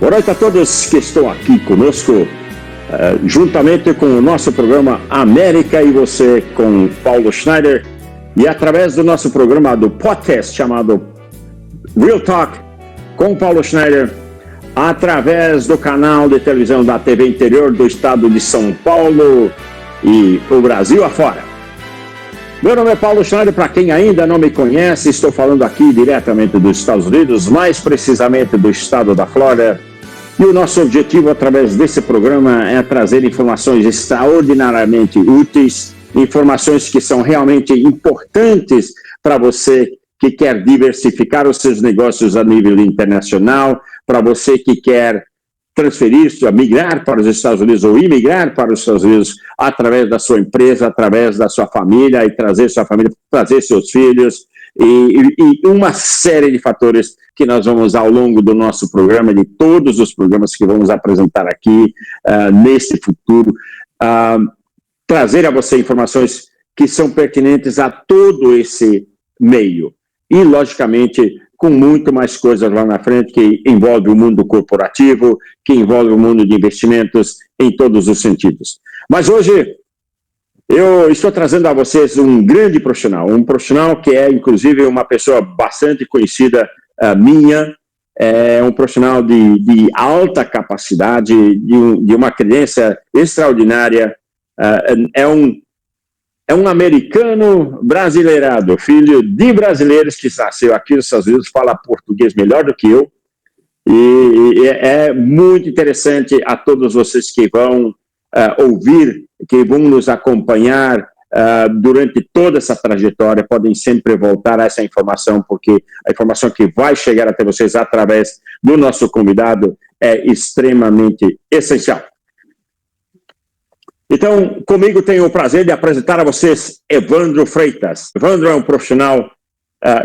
Boa noite a todos que estão aqui conosco, juntamente com o nosso programa América e Você, com Paulo Schneider, e através do nosso programa do podcast chamado Real Talk com Paulo Schneider, através do canal de televisão da TV Interior do estado de São Paulo e o Brasil afora. Meu nome é Paulo Schneider, para quem ainda não me conhece, estou falando aqui diretamente dos Estados Unidos, mais precisamente do estado da Flórida, e o nosso objetivo através desse programa é trazer informações extraordinariamente úteis, informações que são realmente importantes para você que quer diversificar os seus negócios a nível internacional, para você que quer transferir, migrar para os Estados Unidos ou imigrar para os Estados Unidos através da sua empresa, através da sua família e trazer sua família, trazer seus filhos e uma série de fatores que nós vamos ao longo do nosso programa, de todos os programas que vamos apresentar aqui nesse futuro, trazer a você informações que são pertinentes a todo esse meio. E, logicamente, com muito mais coisas lá na frente que envolve o mundo corporativo, que envolve o mundo de investimentos em todos os sentidos. Mas hoje eu estou trazendo a vocês um grande profissional, um profissional que é, inclusive, uma pessoa bastante conhecida minha, é um profissional de alta capacidade, de uma credência extraordinária, é um americano brasileirado, filho de brasileiros que nasceu aqui nos Estados Unidos, fala português melhor do que eu, e é muito interessante a todos vocês que vão ouvir, que vão nos acompanhar durante toda essa trajetória, podem sempre voltar a essa informação, porque a informação que vai chegar até vocês através do nosso convidado é extremamente essencial. Então, comigo tenho o prazer de apresentar a vocês Evandro Freitas. Evandro é um profissional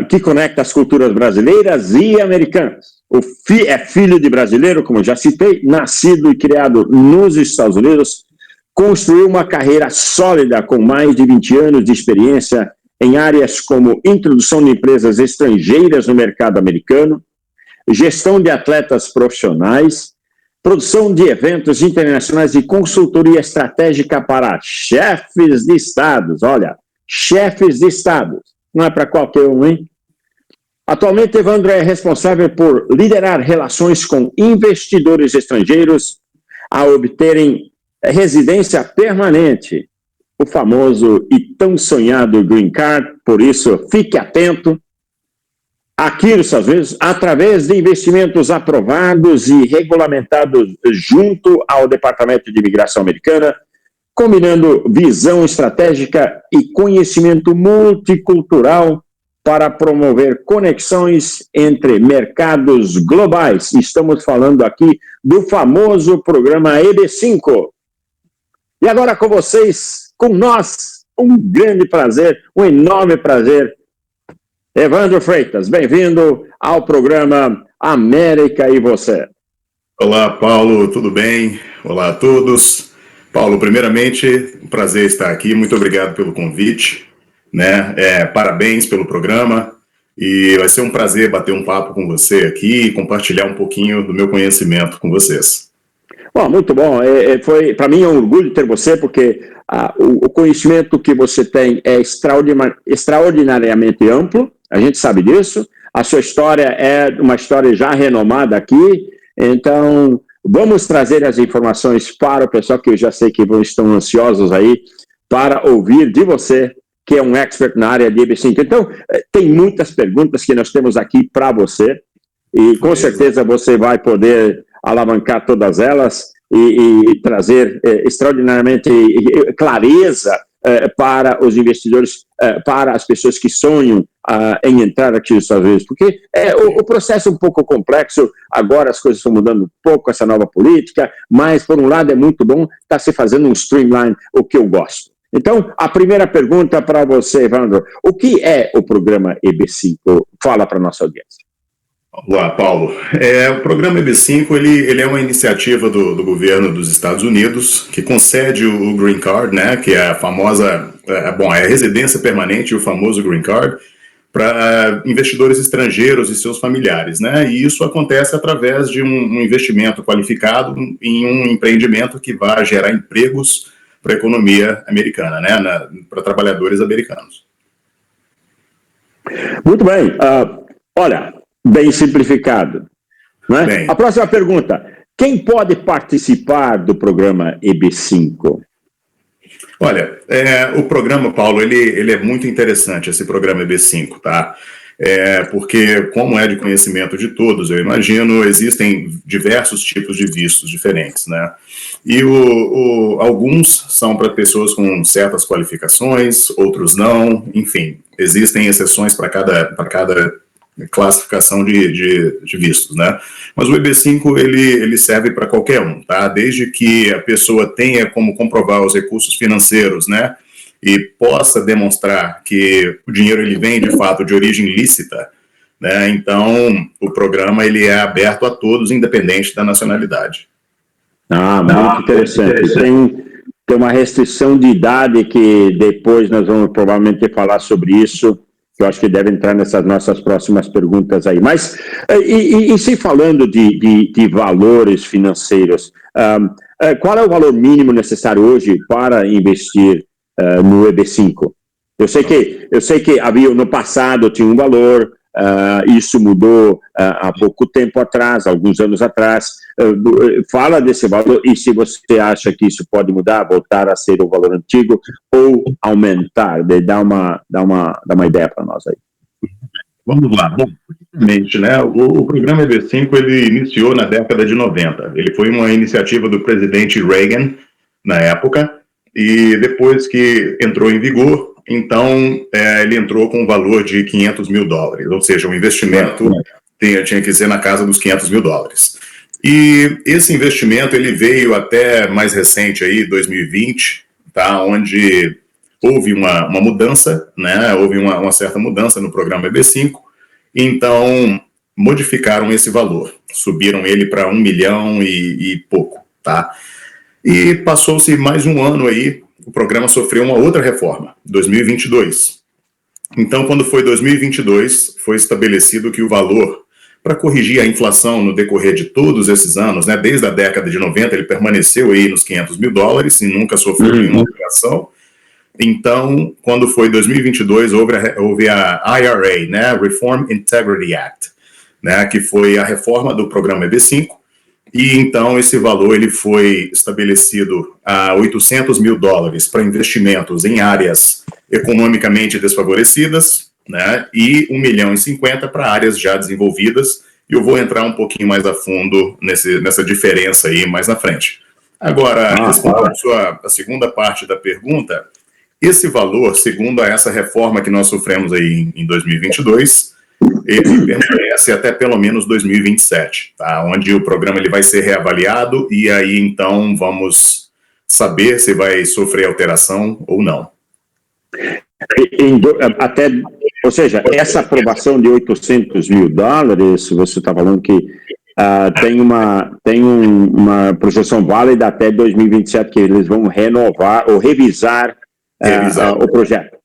que conecta as culturas brasileiras e americanas. É filho de brasileiro, como já citei, nascido e criado nos Estados Unidos, construiu uma carreira sólida com mais de 20 anos de experiência em áreas como introdução de empresas estrangeiras no mercado americano, gestão de atletas profissionais, produção de eventos internacionais e consultoria estratégica para chefes de estados. Olha, chefes de estados. Não é para qualquer um, hein? Atualmente, Evandro é responsável por liderar relações com investidores estrangeiros a obterem residência permanente, o famoso e tão sonhado Green Card. Por isso, fique atento. Aqui nos Estados Unidos, através de investimentos aprovados e regulamentados junto ao Departamento de Imigração americana, combinando visão estratégica e conhecimento multicultural para promover conexões entre mercados globais. Estamos falando aqui do famoso programa EB5. E agora com vocês, com nós, um grande prazer, um enorme prazer, Evandro Freitas, bem-vindo ao programa América e Você. Olá, Paulo, tudo bem? Olá a todos. Paulo, primeiramente, um prazer estar aqui, muito obrigado pelo convite, né? Parabéns pelo programa e vai ser um prazer bater um papo com você aqui e compartilhar um pouquinho do meu conhecimento com vocês. Bom, muito bom. Para mim é um orgulho ter você, porque o conhecimento que você tem é extraordinariamente amplo, a gente sabe disso. A sua história é uma história já renomada aqui, então vamos trazer as informações para o pessoal que eu já sei que estão ansiosos aí para ouvir de você, que é um expert na área de EB5. Então, tem muitas perguntas que nós temos aqui para você, e com certeza você vai poder alavancar todas elas e trazer extraordinariamente clareza para os investidores, para as pessoas que sonham em entrar aqui nos Estados Unidos, porque o processo é um pouco complexo, agora as coisas estão mudando um pouco, essa nova política, mas por um lado é muito bom estar se fazendo um streamline, o que eu gosto. Então, a primeira pergunta para você, Evandro, o que é o programa EB5? Fala para a nossa audiência. Olá, Paulo. O programa EB5 ele é uma iniciativa do governo dos Estados Unidos que concede o Green Card, né, que é a famosa, é a residência permanente, o famoso Green Card, para investidores estrangeiros e seus familiares, né? E isso acontece através de um investimento qualificado em um empreendimento que vai gerar empregos para a economia americana, né? Para trabalhadores americanos. Muito bem. Olha, bem simplificado. Né? Bem, a próxima pergunta. Quem pode participar do programa EB5? Olha, o programa, Paulo, ele é muito interessante, esse programa EB5, tá? Porque, como é de conhecimento de todos, eu imagino, existem diversos tipos de vistos diferentes, né? E alguns são para pessoas com certas qualificações, outros não, enfim, existem exceções para cada classificação de vistos, né? Mas o EB5, ele serve para qualquer um, tá? Desde que a pessoa tenha como comprovar os recursos financeiros, né? E possa demonstrar que o dinheiro ele vem, de fato, de origem lícita, né? Então, o programa ele é aberto a todos, independente da nacionalidade. Muito interessante. Tem uma restrição de idade que depois nós vamos provavelmente falar sobre isso, que eu acho que deve entrar nessas nossas próximas perguntas aí. Mas, e se falando de valores financeiros, qual é o valor mínimo necessário hoje para investir no EB5? Eu sei que havia no passado tinha um valor, isso mudou há pouco tempo atrás, alguns anos atrás. Fala desse valor e se você acha que isso pode mudar, voltar a ser o valor antigo ou aumentar, dá uma ideia para nós aí. Vamos lá. Bom, né, o programa EB5 ele iniciou na década de 90. Ele foi uma iniciativa do presidente Reagan na época e depois que entrou em vigor, então ele entrou com um valor de $500 mil, ou seja, o investimento tinha que ser na casa dos $500 mil. E esse investimento ele veio até mais recente aí, 2020, tá, onde houve uma mudança, né, houve uma certa mudança no programa EB5, então modificaram esse valor, subiram ele para 1 milhão e pouco, tá? E passou-se mais um ano aí, o programa sofreu uma outra reforma, 2022. Então, quando foi 2022, foi estabelecido que o valor, para corrigir a inflação no decorrer de todos esses anos, né, desde a década de 90, ele permaneceu aí nos $500 mil e nunca sofreu nenhuma alteração. Então, quando foi 2022, houve a IRA, né, Reform Integrity Act, né, que foi a reforma do programa EB5, e então esse valor ele foi estabelecido a $800 mil para investimentos em áreas economicamente desfavorecidas, né, e 1,50 milhão para áreas já desenvolvidas, e eu vou entrar um pouquinho mais a fundo nessa diferença aí mais na frente. Agora, respondendo a segunda parte da pergunta, esse valor, segundo essa reforma que nós sofremos aí em 2022, ele permanece até pelo menos 2027, tá? Onde o programa ele vai ser reavaliado e aí então vamos saber se vai sofrer alteração ou não. Ou seja, essa aprovação de $800 mil, você está falando que tem uma projeção válida até 2027, que eles vão renovar ou revisar o projeto.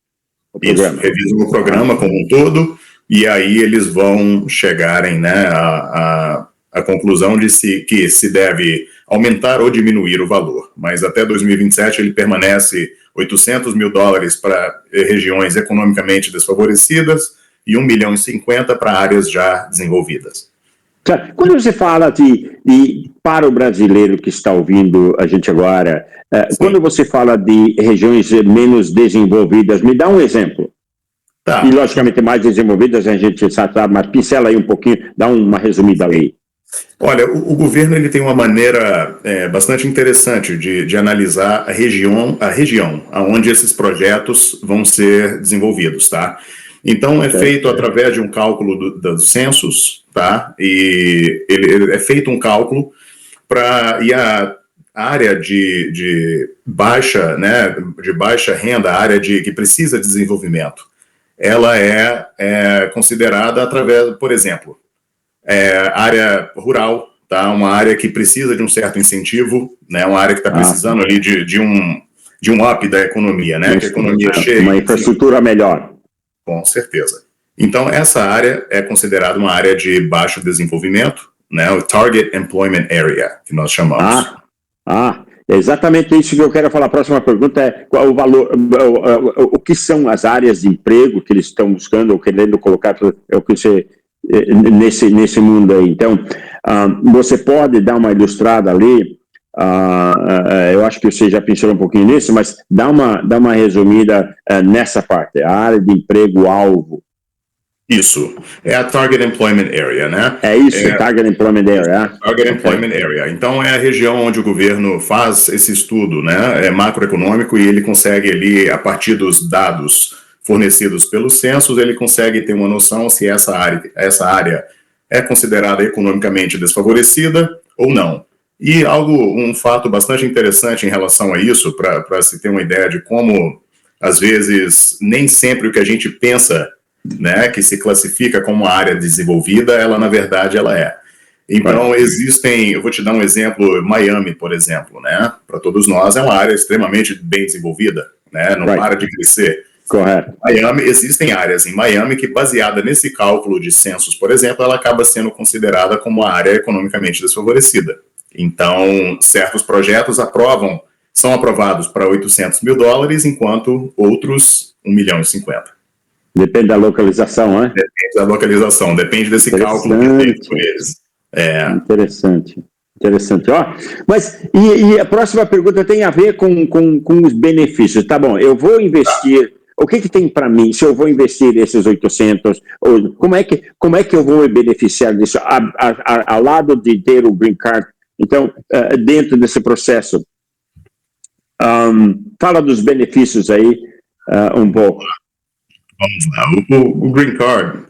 Revisam o programa como um todo, e aí eles vão chegarem, né, à conclusão de que se deve aumentar ou diminuir o valor. Mas até 2027 ele permanece $800 mil para regiões economicamente desfavorecidas e 1,50 milhão para áreas já desenvolvidas. Quando você fala para o brasileiro que está ouvindo a gente agora, quando você fala de regiões menos desenvolvidas, me dá um exemplo. Tá. E, logicamente, mais desenvolvidas, a gente sabe, mas pincela aí um pouquinho, dá uma resumida aí. Olha, o governo ele tem uma maneira bastante interessante de analisar a região onde esses projetos vão ser desenvolvidos, tá? Então, é feito através de um cálculo dos censos, tá? E ele é feito um cálculo e a área de baixa, né, de baixa renda, a área que precisa de desenvolvimento, ela é considerada através, por exemplo, área rural, tá? Uma área que precisa de um certo incentivo, né? Uma área que está precisando ali de um up da economia, né? Que a economia chegue. Uma infraestrutura melhor. Com certeza. Então, essa área é considerada uma área de baixo desenvolvimento, né? O Target Employment Area, que nós chamamos. É exatamente isso que eu quero falar. A próxima pergunta é qual o valor, o que são as áreas de emprego que eles estão buscando ou querendo colocar o que você, nesse mundo aí. Então, você pode dar uma ilustrada ali, eu acho que você já pensou um pouquinho nisso, mas dá uma resumida nessa parte, a área de emprego-alvo. Isso, é a Target Employment Area, né? É isso, Target Employment Area. Target Employment Area. Então, é a região onde o governo faz esse estudo, né? Macroeconômico, e ele consegue ali, a partir dos dados fornecidos pelos censos, ele consegue ter uma noção se essa área é considerada economicamente desfavorecida ou não. E um fato bastante interessante em relação a isso, para se ter uma ideia de como, às vezes, nem sempre o que a gente pensa, né, que se classifica como uma área desenvolvida, ela na verdade ela é. Então eu vou te dar um exemplo, Miami, por exemplo, né, para todos nós é uma área extremamente bem desenvolvida, né, não para de crescer. Correto. Existem áreas em Miami que, baseada nesse cálculo de censos, por exemplo, ela acaba sendo considerada como uma área economicamente desfavorecida. Então, certos projetos são aprovados para $800 mil, enquanto outros 1,050 milhões. Depende da localização, né? Depende da localização, depende desse cálculo que é feito por eles. Interessante. Mas, e a próxima pergunta tem a ver com os benefícios. Tá bom, eu vou investir, o que tem para mim, se eu vou investir esses 800, ou como é que eu vou me beneficiar disso, ao lado de ter o Green Card? Então, dentro desse processo, fala dos benefícios aí um pouco. Vamos lá, o Green Card,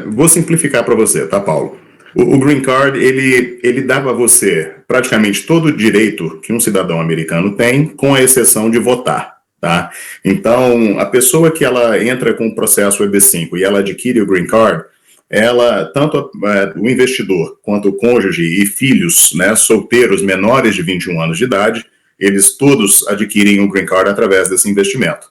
vou simplificar para você, tá, Paulo? O Green Card, ele dá a você praticamente todo o direito que um cidadão americano tem, com a exceção de votar, tá? Então, a pessoa que ela entra com o processo EB5 e ela adquire o Green Card, tanto o investidor quanto o cônjuge e filhos, né, solteiros menores de 21 anos de idade, eles todos adquirem o Green Card através desse investimento.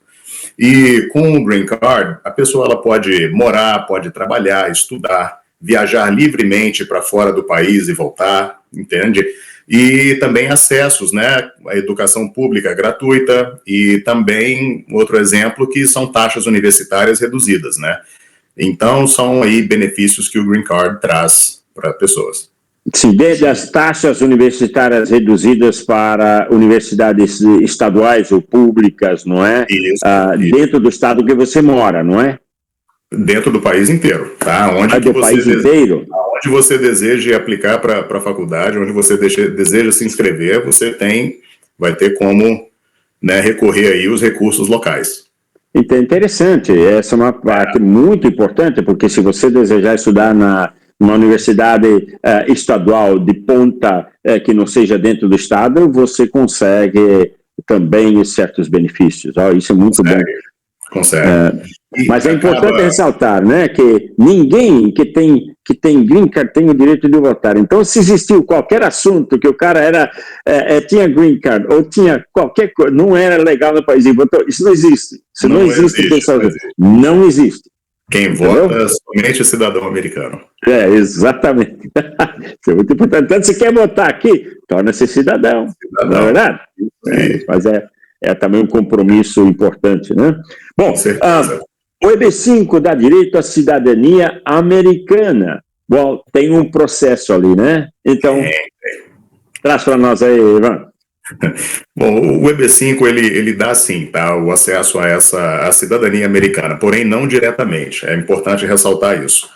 E com o Green Card, a pessoa ela pode morar, pode trabalhar, estudar, viajar livremente para fora do país e voltar, entende? E também acessos, né, à educação pública gratuita e também, outro exemplo, que são taxas universitárias reduzidas, né? Então, são aí benefícios que o Green Card traz para pessoas. Sim, desde as taxas universitárias reduzidas para universidades estaduais ou públicas, não é? Isso. Dentro do estado que você mora, não é? Dentro do país inteiro, tá? Onde você deseja aplicar para a faculdade, onde você deseja se inscrever, vai ter como, né, recorrer aí os recursos locais. Então, interessante, essa é uma parte muito importante, porque se você desejar estudar numa universidade estadual de ponta que não seja dentro do estado, você consegue também certos benefícios. Isso é muito bom. Consegue. Mas é importante ressaltar, né, que ninguém que tem Green Card tem o direito de votar. Então, se existiu qualquer assunto que o cara tinha Green Card ou tinha qualquer coisa, não era legal no país e votou, isso não existe. Isso não existe, pessoal. Não existe. Quem vota é somente o cidadão americano. Exatamente. Isso é muito importante. Então, se quer votar aqui, torna-se cidadão. Não é verdade? Mas é também um compromisso importante, né? Bom, o EB5 dá direito à cidadania americana. Bom, tem um processo ali, né? Então, traz para nós aí, Ivan. Bom, o EB5, ele dá sim, tá, o acesso a cidadania americana, porém não diretamente, é importante ressaltar isso.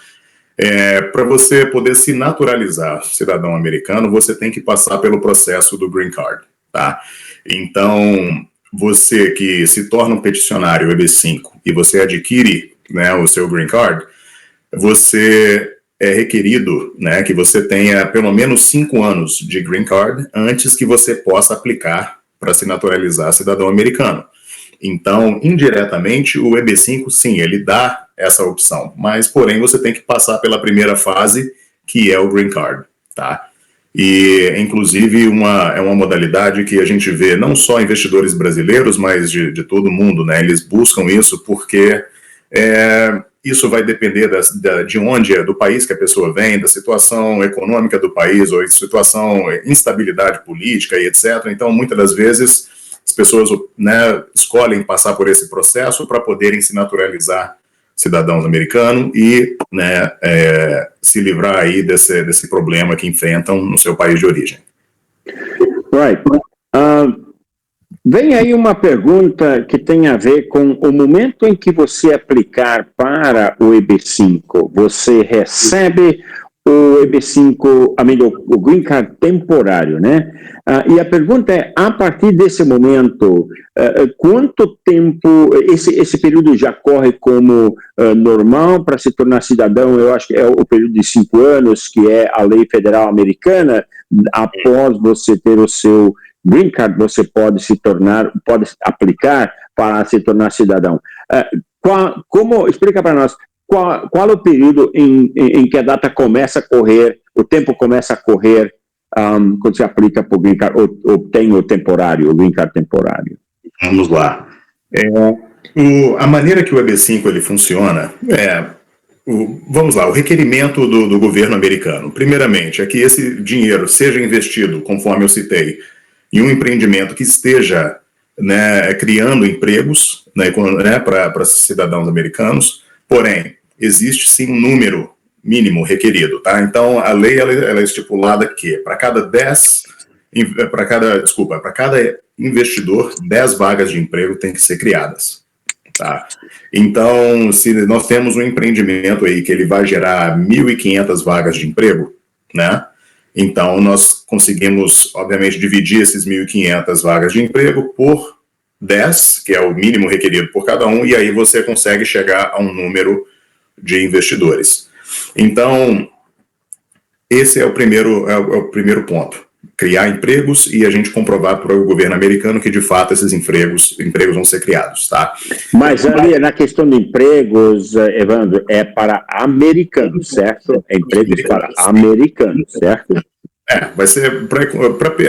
Para você poder se naturalizar cidadão americano, você tem que passar pelo processo do Green Card, tá? Então, você que se torna um peticionário EB5 e você adquire, né, o seu Green Card, você é requerido, né, que você tenha pelo menos 5 anos de Green Card antes que você possa aplicar para se naturalizar cidadão americano. Então, indiretamente, o EB5, sim, ele dá essa opção, mas, porém, você tem que passar pela primeira fase, que é o Green Card, tá? E, inclusive, é uma modalidade que a gente vê não só investidores brasileiros, mas de todo mundo, né? Eles buscam isso porque isso vai depender de onde, do país que a pessoa vem, da situação econômica do país, ou situação, instabilidade política e etc. Então, muitas das vezes, as pessoas, né, escolhem passar por esse processo para poderem se naturalizar cidadãos americanos e, né, se livrar aí desse problema que enfrentam no seu país de origem. Right. Vem aí uma pergunta que tem a ver com o momento em que você aplicar para o EB5. Você recebe o EB5, o Green Card temporário, né? E a pergunta é, a partir desse momento, quanto tempo, esse período já corre como normal para se tornar cidadão? Eu acho que é o período de 5 anos, que é a lei federal americana. Após você ter o seu Green Card, você pode aplicar para se tornar cidadão. Explica para nós, qual é o período em que a data começa a correr, o tempo começa a correr quando se aplica para o Green Card, ou tem o Green Card temporário? Vamos lá. A maneira que o EB5 ele funciona vamos lá, o requerimento do governo americano, primeiramente, é que esse dinheiro seja investido, conforme eu citei, em um empreendimento que esteja, né, criando empregos, né, para cidadãos americanos. Porém, existe sim um número mínimo requerido, tá? Então, a lei ela é estipulada que para cada investidor, 10 vagas de emprego têm que ser criadas, tá? Então, se nós temos um empreendimento aí que ele vai gerar 1.500 vagas de emprego, né? Então, nós conseguimos, obviamente, dividir esses 1.500 vagas de emprego por 10, que é o mínimo requerido por cada um, e aí você consegue chegar a um número de investidores. Então, esse é o primeiro ponto. Criar empregos e a gente comprovar para o governo americano que, de fato, esses empregos vão ser criados, tá? Mas ali, na questão de empregos, Evandro, é para americanos, certo? É empregos para americanos, certo? Vai ser para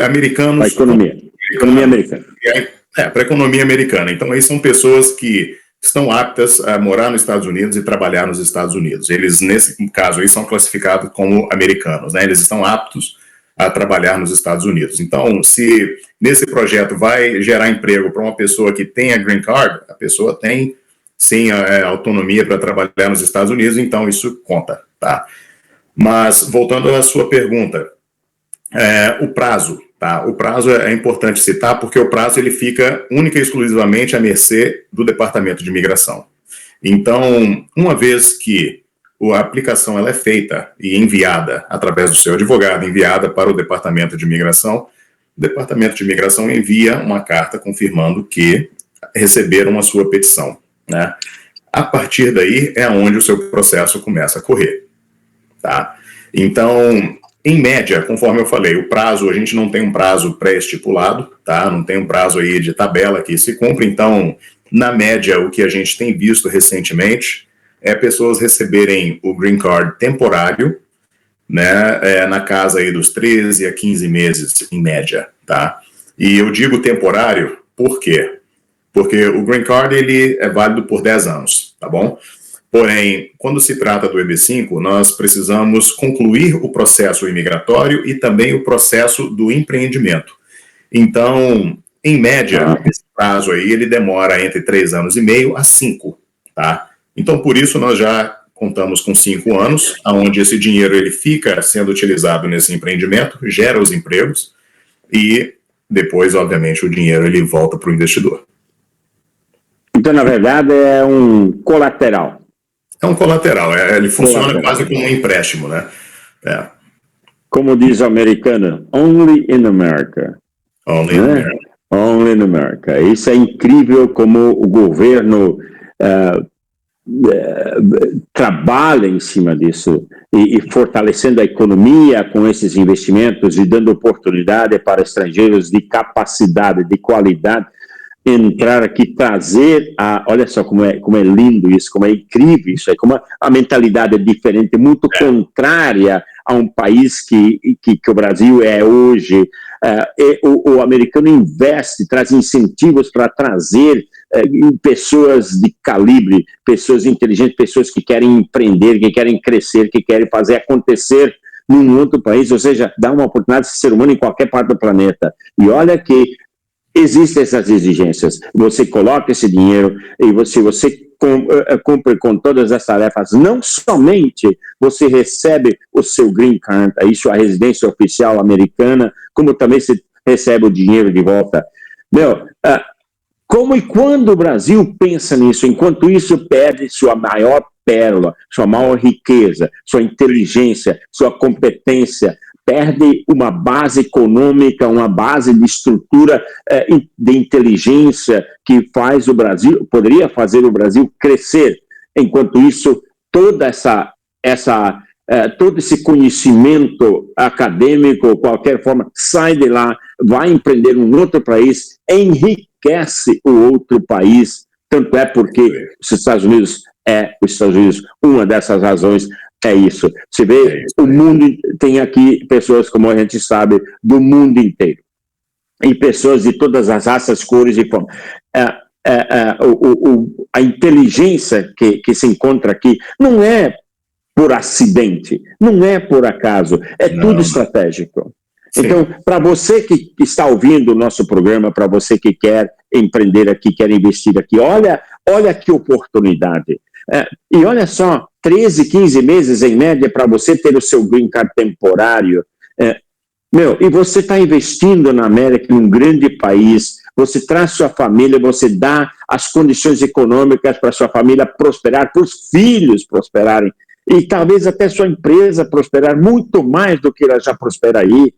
americanos... Para economia americana. Para a economia americana. Então, aí são pessoas que estão aptas a morar nos Estados Unidos e trabalhar nos Estados Unidos. Eles, nesse caso, aí, são classificados como americanos, né? Eles estão aptos a trabalhar nos Estados Unidos. Então, se nesse projeto vai gerar emprego para uma pessoa que tem a Green Card, a pessoa tem, sim, a autonomia para trabalhar nos Estados Unidos, então isso conta, tá? Mas, voltando à sua pergunta, o prazo, tá? O prazo é importante citar, porque o prazo ele fica única e exclusivamente à mercê do Departamento de Imigração. Então, uma vez que a aplicação ela é feita e enviada através do seu advogado, enviada para o Departamento de Imigração, o Departamento de Imigração envia uma carta confirmando que receberam a sua petição, né? A partir daí é onde o seu processo começa a correr, tá? Então, em média, conforme eu falei, o prazo, a gente não tem um prazo pré-estipulado, tá? Não tem um prazo aí de tabela que se cumpre. Então, na média, o que a gente tem visto recentemente é pessoas receberem o Green Card temporário, né, na casa aí dos 13 a 15 meses, em média, tá? E eu digo temporário, por quê? Porque o Green Card, ele é válido por 10 anos, tá bom? Porém, quando se trata do EB5, nós precisamos concluir o processo imigratório e também o processo do empreendimento. Então, em média, esse prazo aí, ele demora entre 3 anos e meio a 5, tá? Então, por isso, nós já contamos com 5 anos, onde esse dinheiro ele fica sendo utilizado nesse empreendimento, gera os empregos, e depois, obviamente, o dinheiro ele volta para o investidor. Então, na verdade, é um colateral. É um colateral, ele funciona quase como um empréstimo, né? Como diz o americano, only in America. Only in America. Only in America. Isso é incrível como o governo trabalha em cima disso e fortalecendo a economia com esses investimentos e dando oportunidade para estrangeiros de capacidade, de qualidade, entrar aqui, trazer olha só como é lindo isso, como é incrível isso, é como a mentalidade é diferente, muito contrária a um país que o Brasil é hoje, O americano investe, traz incentivos para trazer pessoas de calibre, pessoas inteligentes, pessoas que querem empreender, que querem crescer, que querem fazer acontecer num outro país, ou seja, dá uma oportunidade de ser humano em qualquer parte do planeta. E olha que existem essas exigências. Você coloca esse dinheiro e se você cumpre com todas as tarefas, não somente você recebe o seu green card, aí sua residência oficial americana, como também você recebe o dinheiro de volta. Como e quando o Brasil pensa nisso? Enquanto isso, perde sua maior pérola, sua maior riqueza, sua inteligência, sua competência, perde uma base econômica, uma base de estrutura de inteligência que faz o Brasil, poderia fazer o Brasil crescer. Enquanto isso, todo esse conhecimento acadêmico, de qualquer forma, sai de lá, vai empreender em um outro país, enriquece o outro país. Tanto é porque os Estados Unidos, uma dessas razões é isso. Você vê, o mundo tem aqui pessoas, como a gente sabe, do mundo inteiro. E pessoas de todas as raças, cores e formas. A inteligência que se encontra aqui não é por acidente, não é por acaso, tudo estratégico. Sim. Então, para você que está ouvindo o nosso programa, para você que quer empreender aqui, quer investir aqui, olha que oportunidade. E olha só, 13, 15 meses em média para você ter o seu green card temporário. E você está investindo na América, em um grande país, você traz sua família, você dá as condições econômicas para sua família prosperar, para os filhos prosperarem, e talvez até sua empresa prosperar muito mais do que ela já prospera aí.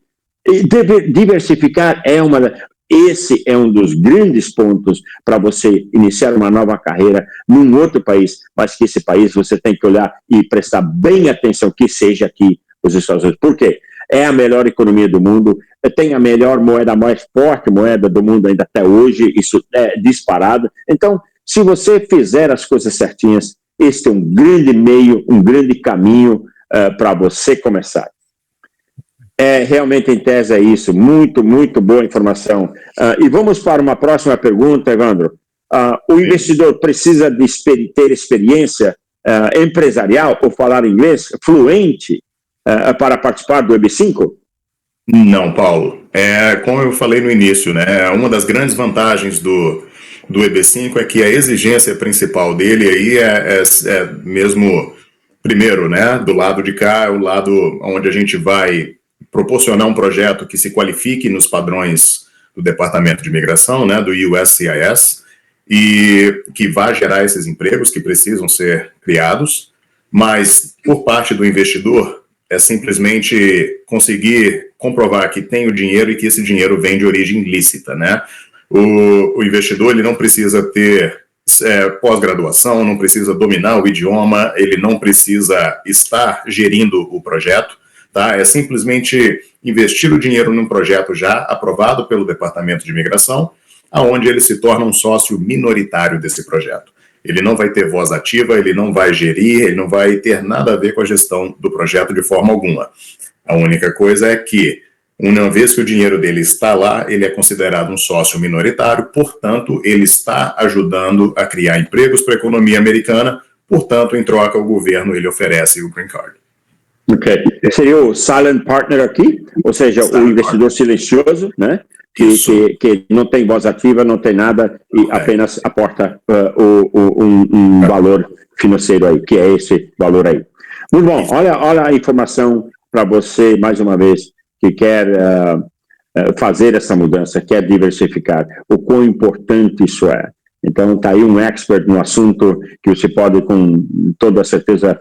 E diversificar esse é um dos grandes pontos para você iniciar uma nova carreira num outro país, mas que esse país você tem que olhar e prestar bem atenção que seja aqui os Estados Unidos. Por quê? É a melhor economia do mundo, tem a melhor moeda, a mais forte moeda do mundo ainda até hoje, isso é disparado. Então, se você fizer as coisas certinhas, este é um grande meio, um grande caminho para você começar. Realmente, em tese, é isso. Muito, muito boa informação. E vamos para uma próxima pergunta, Evandro. O investidor precisa ter experiência empresarial ou falar inglês fluente para participar do EB5? Não, Paulo. Como eu falei no início, né, uma das grandes vantagens do EB5 é que a exigência principal dele aí é mesmo, primeiro, né, do lado de cá, é o lado onde a gente vai proporcionar um projeto que se qualifique nos padrões do Departamento de Imigração, né, do USCIS, e que vai gerar esses empregos que precisam ser criados, mas por parte do investidor é simplesmente conseguir comprovar que tem o dinheiro e que esse dinheiro vem de origem lícita, né? O investidor ele não precisa ter pós-graduação, não precisa dominar o idioma, ele não precisa estar gerindo o projeto, tá? É simplesmente investir o dinheiro num projeto já aprovado pelo Departamento de Imigração, aonde ele se torna um sócio minoritário desse projeto. Ele não vai ter voz ativa, ele não vai gerir, ele não vai ter nada a ver com a gestão do projeto de forma alguma. A única coisa é que, uma vez que o dinheiro dele está lá, ele é considerado um sócio minoritário, portanto, ele está ajudando a criar empregos para a economia americana, portanto, em troca, o governo ele oferece o Green Card. Ok. Seria o silent partner aqui, ou seja, o investidor silencioso, né? Que não tem voz ativa, não tem nada e apenas aporta um valor financeiro aí, que é esse valor aí. Muito bom, olha a informação para você, mais uma vez, que quer fazer essa mudança, quer diversificar, o quão importante isso é. Então, está aí um expert no assunto que você pode, com toda certeza,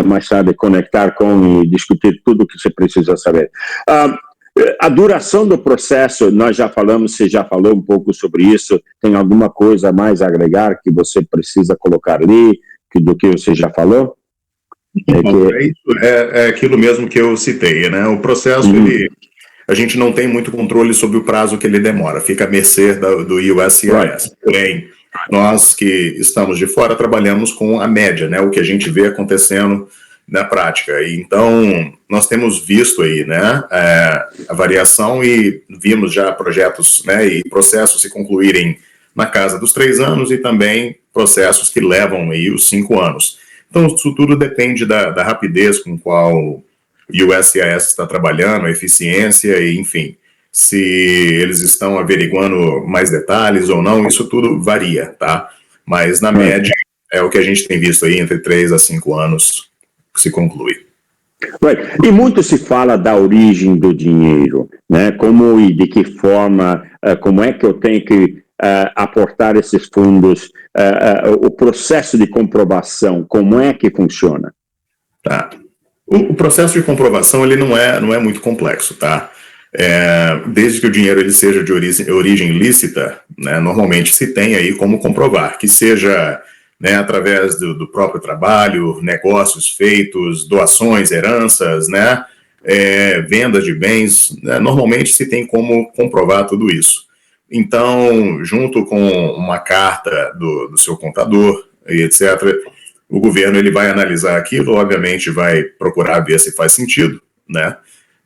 mais tarde conectar com e discutir tudo o que você precisa saber. A duração do processo, nós já falamos, você já falou um pouco sobre isso, tem alguma coisa a mais a agregar que você precisa colocar ali, do que você já falou? É aquilo mesmo que eu citei, né? O processo, a gente não tem muito controle sobre o prazo que ele demora, fica à mercê do USCIS. Porém, nós que estamos de fora trabalhamos com a média, né? O que a gente vê acontecendo na prática. E, então, nós temos visto aí, né, a variação e vimos já projetos, né, e processos se concluírem na casa dos 3 anos e também processos que levam aí os 5 anos. Então, isso tudo depende da rapidez com qual o USCIS está trabalhando, a eficiência e, enfim, se eles estão averiguando mais detalhes ou não, isso tudo varia, tá? Mas, na média, é o que a gente tem visto aí, entre 3 a 5 anos que se conclui. Right. E muito se fala da origem do dinheiro, né? Como e de que forma, como é que eu tenho que aportar esses fundos, o processo de comprovação, como é que funciona? Tá. O processo de comprovação, ele não é muito complexo, tá? Desde que o dinheiro ele seja de origem lícita, né, normalmente se tem aí como comprovar, que seja, né, através do próprio trabalho, negócios feitos, doações, heranças, né, vendas de bens, né, normalmente se tem como comprovar tudo isso. Então, junto com uma carta do seu contador e etc., o governo ele vai analisar aquilo, obviamente vai procurar ver se faz sentido, né?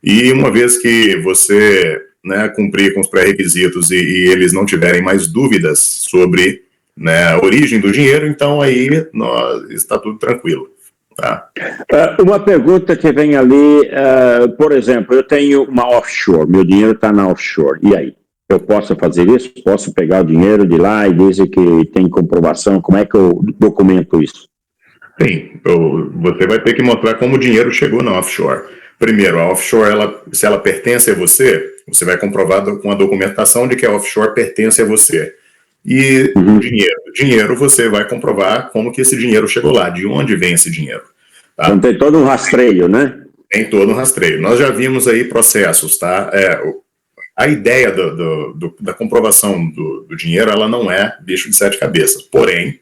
E uma vez que você, né, cumprir com os pré-requisitos e eles não tiverem mais dúvidas sobre, né, a origem do dinheiro, então aí está tudo tranquilo. Tá? Uma pergunta que vem ali, por exemplo, eu tenho uma offshore, meu dinheiro está na offshore, e aí? Eu posso fazer isso? Posso pegar o dinheiro de lá e dizer que tem comprovação? Como é que eu documento isso? Sim, você vai ter que mostrar como o dinheiro chegou na offshore. Primeiro, a offshore, se ela pertence a você, você vai comprovar com a documentação de que a offshore pertence a você. E o dinheiro você vai comprovar como que esse dinheiro chegou lá, de onde vem esse dinheiro. Tá? Então tem todo um rastreio, né? Tem todo um rastreio. Nós já vimos aí processos, tá? A ideia da comprovação do dinheiro, ela não é bicho de 7 cabeças. Porém,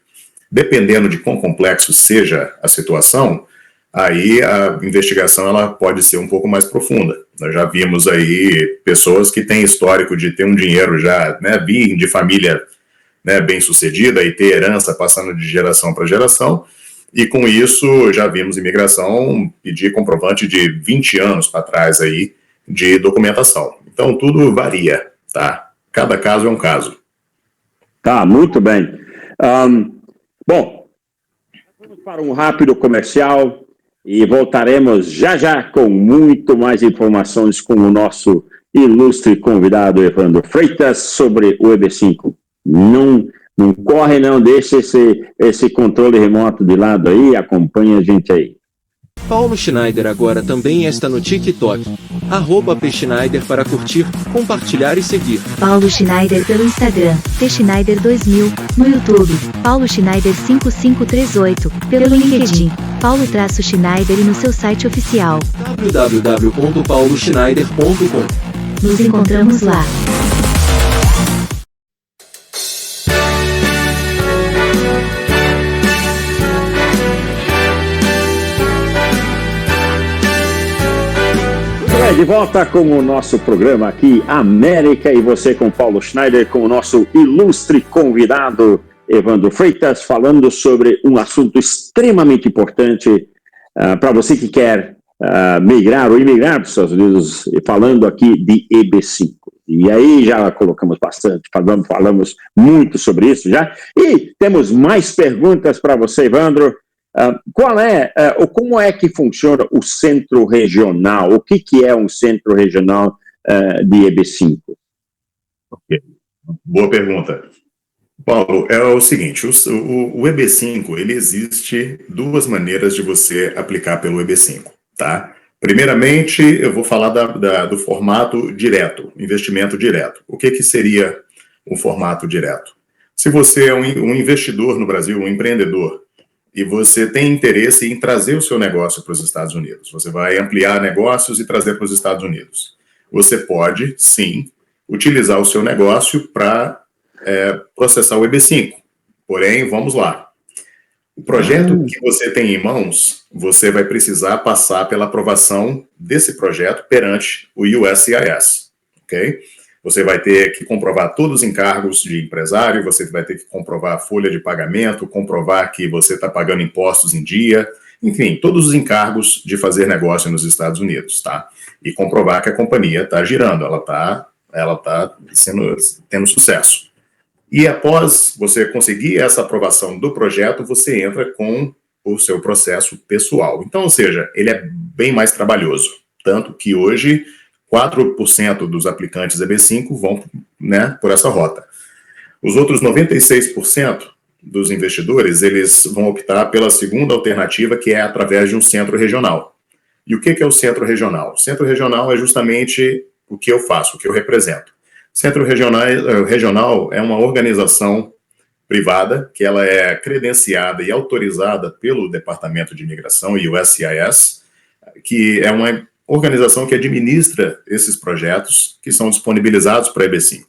dependendo de quão complexo seja a situação, aí a investigação ela pode ser um pouco mais profunda. Nós já vimos aí pessoas que têm histórico de ter um dinheiro já, né, vir de família, né, bem sucedida e ter herança passando de geração para geração, e com isso já vimos imigração pedir comprovante de 20 anos para trás aí de documentação. Então tudo varia, tá? Cada caso é um caso. Tá, muito bem. Bom, vamos para um rápido comercial e voltaremos já com muito mais informações com o nosso ilustre convidado Evandro Freitas sobre o EB5. Não corre, não, deixa esse controle remoto de lado aí, acompanha a gente aí. Paulo Schneider agora também está no TikTok. @pschneider para curtir, compartilhar e seguir. Paulo Schneider pelo Instagram, pschneider2000, no YouTube, Paulo Schneider 5538, pelo LinkedIn, Paulo-Schneider e no seu site oficial, www.pauloschneider.com. Nos encontramos lá. De volta com o nosso programa aqui, América e Você, com Paulo Schneider, com o nosso ilustre convidado, Evandro Freitas, falando sobre um assunto extremamente importante para você que quer migrar ou imigrar para os Estados Unidos, falando aqui de EB5. E aí já colocamos bastante, falamos muito sobre isso já, e temos mais perguntas para você, Evandro. Como é que funciona o centro regional? O que é um centro regional de EB5? Okay. Boa pergunta. Paulo, é o seguinte, o EB5, ele existe 2 maneiras de você aplicar pelo EB5, tá? Primeiramente, eu vou falar do formato direto, investimento direto. O que seria um formato direto? Se você é um investidor no Brasil, um empreendedor, e você tem interesse em trazer o seu negócio para os Estados Unidos, você vai ampliar negócios e trazer para os Estados Unidos. Você pode, sim, utilizar o seu negócio para processar o EB5. Porém, vamos lá. O projeto que você tem em mãos, você vai precisar passar pela aprovação desse projeto perante o USCIS, ok? Você vai ter que comprovar todos os encargos de empresário, você vai ter que comprovar a folha de pagamento, comprovar que você está pagando impostos em dia, enfim, todos os encargos de fazer negócio nos Estados Unidos, tá? E comprovar que a companhia está girando, ela tá tendo sucesso. E após você conseguir essa aprovação do projeto, você entra com o seu processo pessoal. Então, ou seja, ele é bem mais trabalhoso. Tanto que hoje, 4% dos aplicantes EB5 vão, né, por essa rota. Os outros 96% dos investidores, eles vão optar pela segunda alternativa, que é através de um centro regional. E o que é o centro regional? O centro regional é justamente o que eu faço, o que eu represento. Centro regional é uma organização privada, que ela é credenciada e autorizada pelo Departamento de Imigração e o USCIS, que é uma organização que administra esses projetos que são disponibilizados para a EB5,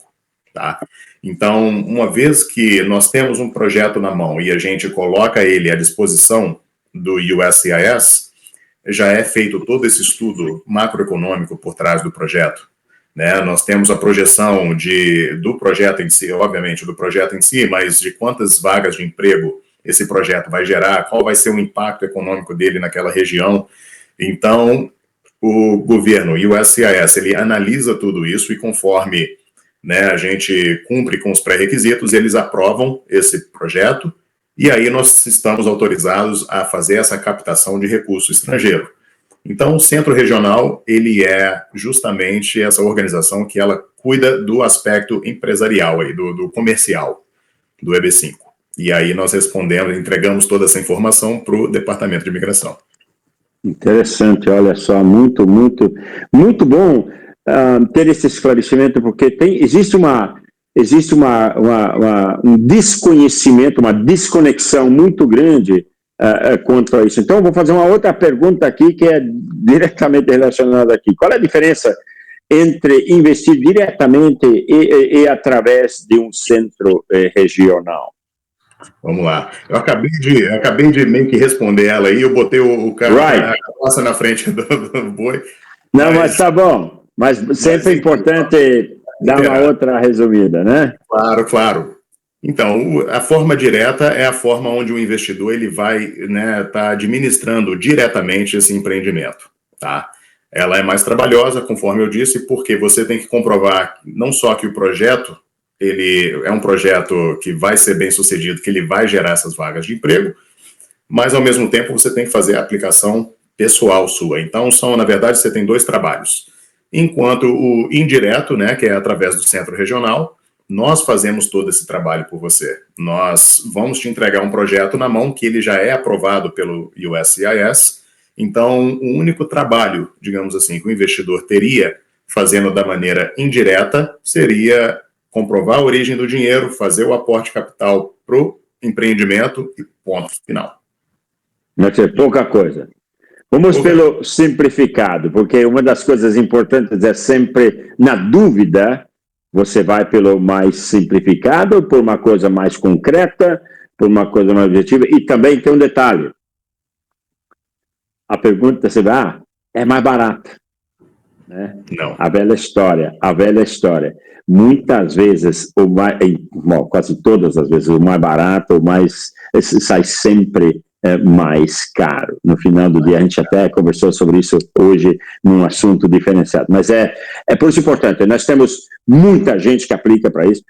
tá? Então, uma vez que nós temos um projeto na mão e a gente coloca ele à disposição do USCIS, já é feito todo esse estudo macroeconômico por trás do projeto, né? Nós temos a projeção do projeto em si, obviamente do projeto em si, mas de quantas vagas de emprego esse projeto vai gerar, qual vai ser o impacto econômico dele naquela região. Então, o governo e o USCIS, ele analisa tudo isso e conforme, né, a gente cumpre com os pré-requisitos, eles aprovam esse projeto e aí nós estamos autorizados a fazer essa captação de recurso estrangeiro. Então, o Centro Regional, ele é justamente essa organização que ela cuida do aspecto empresarial, aí, do comercial do EB5. E aí nós entregamos toda essa informação para o Departamento de Imigração. Interessante, olha só, muito bom ter esse esclarecimento, porque existe um desconhecimento, uma desconexão muito grande quanto a isso. Então, eu vou fazer uma outra pergunta aqui, que é diretamente relacionada aqui. Qual é a diferença entre investir diretamente e através de um centro regional? Vamos lá. Eu acabei de meio que responder ela aí, eu botei o cara passa na frente do boi. Não, mas tá bom. Mas sempre é importante dar uma outra resumida, né? Claro. Então, a forma direta é a forma onde o investidor ele vai, né, tá administrando diretamente esse empreendimento, tá? Ela é mais trabalhosa, conforme eu disse, porque você tem que comprovar não só que o projeto ele é um projeto que vai ser bem sucedido, que ele vai gerar essas vagas de emprego, mas ao mesmo tempo você tem que fazer a aplicação pessoal sua. Então, na verdade, você tem dois trabalhos. Enquanto o indireto, né, que é através do centro regional, nós fazemos todo esse trabalho por você. Nós vamos te entregar um projeto na mão que ele já é aprovado pelo USCIS. Então, o único trabalho, digamos assim, que o investidor teria fazendo da maneira indireta seria comprovar a origem do dinheiro, fazer o aporte capital para o empreendimento e ponto final. Mas é pouca coisa. Vamos pelo simplificado, porque uma das coisas importantes é sempre, na dúvida, você vai pelo mais simplificado, por uma coisa mais concreta, por uma coisa mais objetiva, e também tem um detalhe. A pergunta você vai, é mais barato. Né? Não. A velha história. Muitas vezes, quase todas as vezes, o mais barato, o mais sai sempre mais caro. No final do dia, a gente até conversou sobre isso hoje num assunto diferenciado. Mas é por isso importante. Nós temos muita gente que aplica para isso,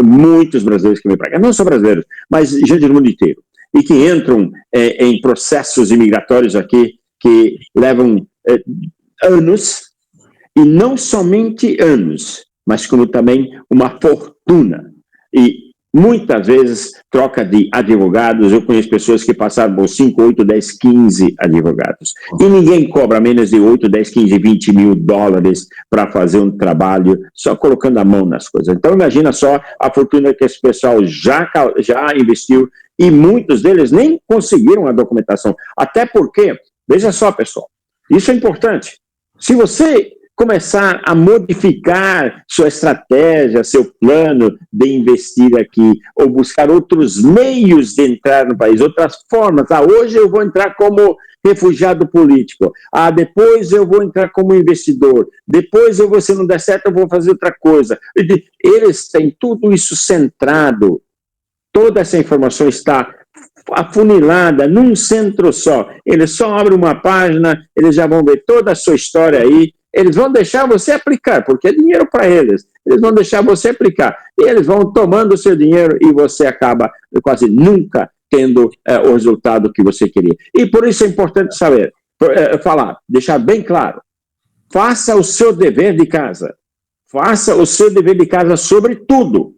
muitos brasileiros que vêm para cá, não só brasileiros, mas gente do mundo inteiro, e que entram em processos imigratórios aqui que levam anos, e não somente anos, mas como também uma fortuna. E muitas vezes troca de advogados. Eu conheço pessoas que passaram por 5, 8, 10, 15 advogados. E ninguém cobra menos de 8, 10, 15, 20 mil dólares para fazer um trabalho só colocando a mão nas coisas. Então imagina só a fortuna que esse pessoal já investiu e muitos deles nem conseguiram a documentação. Até porque, veja só pessoal, isso é importante. Se você começar a modificar sua estratégia, seu plano de investir aqui, ou buscar outros meios de entrar no país, outras formas. Hoje eu vou entrar como refugiado político. Depois eu vou entrar como investidor. Depois se não der certo, eu vou fazer outra coisa. Eles têm tudo isso centrado. Toda essa informação está afunilada, num centro só. Eles só abrem uma página, eles já vão ver toda a sua história aí, eles vão deixar você aplicar, porque é dinheiro para eles. Eles vão deixar você aplicar. E eles vão tomando o seu dinheiro e você acaba quase nunca tendo o resultado que você queria. E por isso é importante saber, falar, deixar bem claro. Faça o seu dever de casa. Faça o seu dever de casa sobre tudo.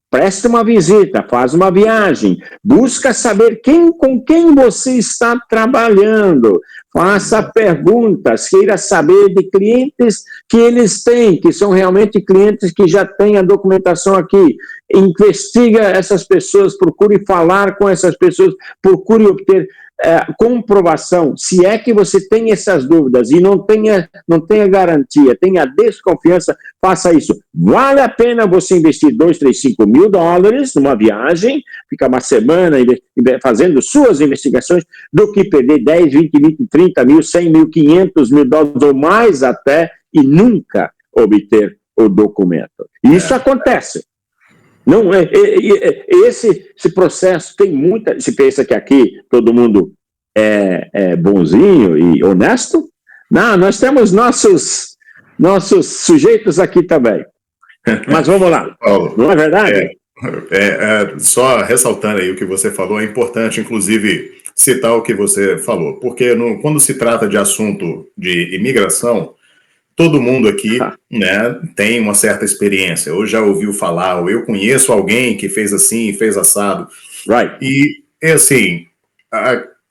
Preste uma visita, faz uma viagem, busca saber com quem você está trabalhando, faça perguntas, queira saber de clientes que eles têm, que são realmente clientes que já têm a documentação aqui. Investiga essas pessoas, procure falar com essas pessoas, procure obter comprovação, se é que você tem essas dúvidas e não tenha garantia, tenha desconfiança, faça isso. Vale a pena você investir 2, 3, 5 mil dólares numa viagem, ficar uma semana fazendo suas investigações, do que perder 10, 20, 30 mil, 100 mil, 500 mil dólares ou mais até e nunca obter o documento. Isso acontece. Não, esse processo tem muita... Se pensa que aqui todo mundo é bonzinho e honesto? Não, nós temos nossos sujeitos aqui também. Mas vamos lá. Paulo, não é verdade? Só ressaltando aí o que você falou, é importante, inclusive, citar o que você falou, porque quando se trata de assunto de imigração, todo mundo aqui, né, tem uma certa experiência, ou já ouviu falar, ou eu conheço alguém que fez assim, fez assado. Right. E, assim,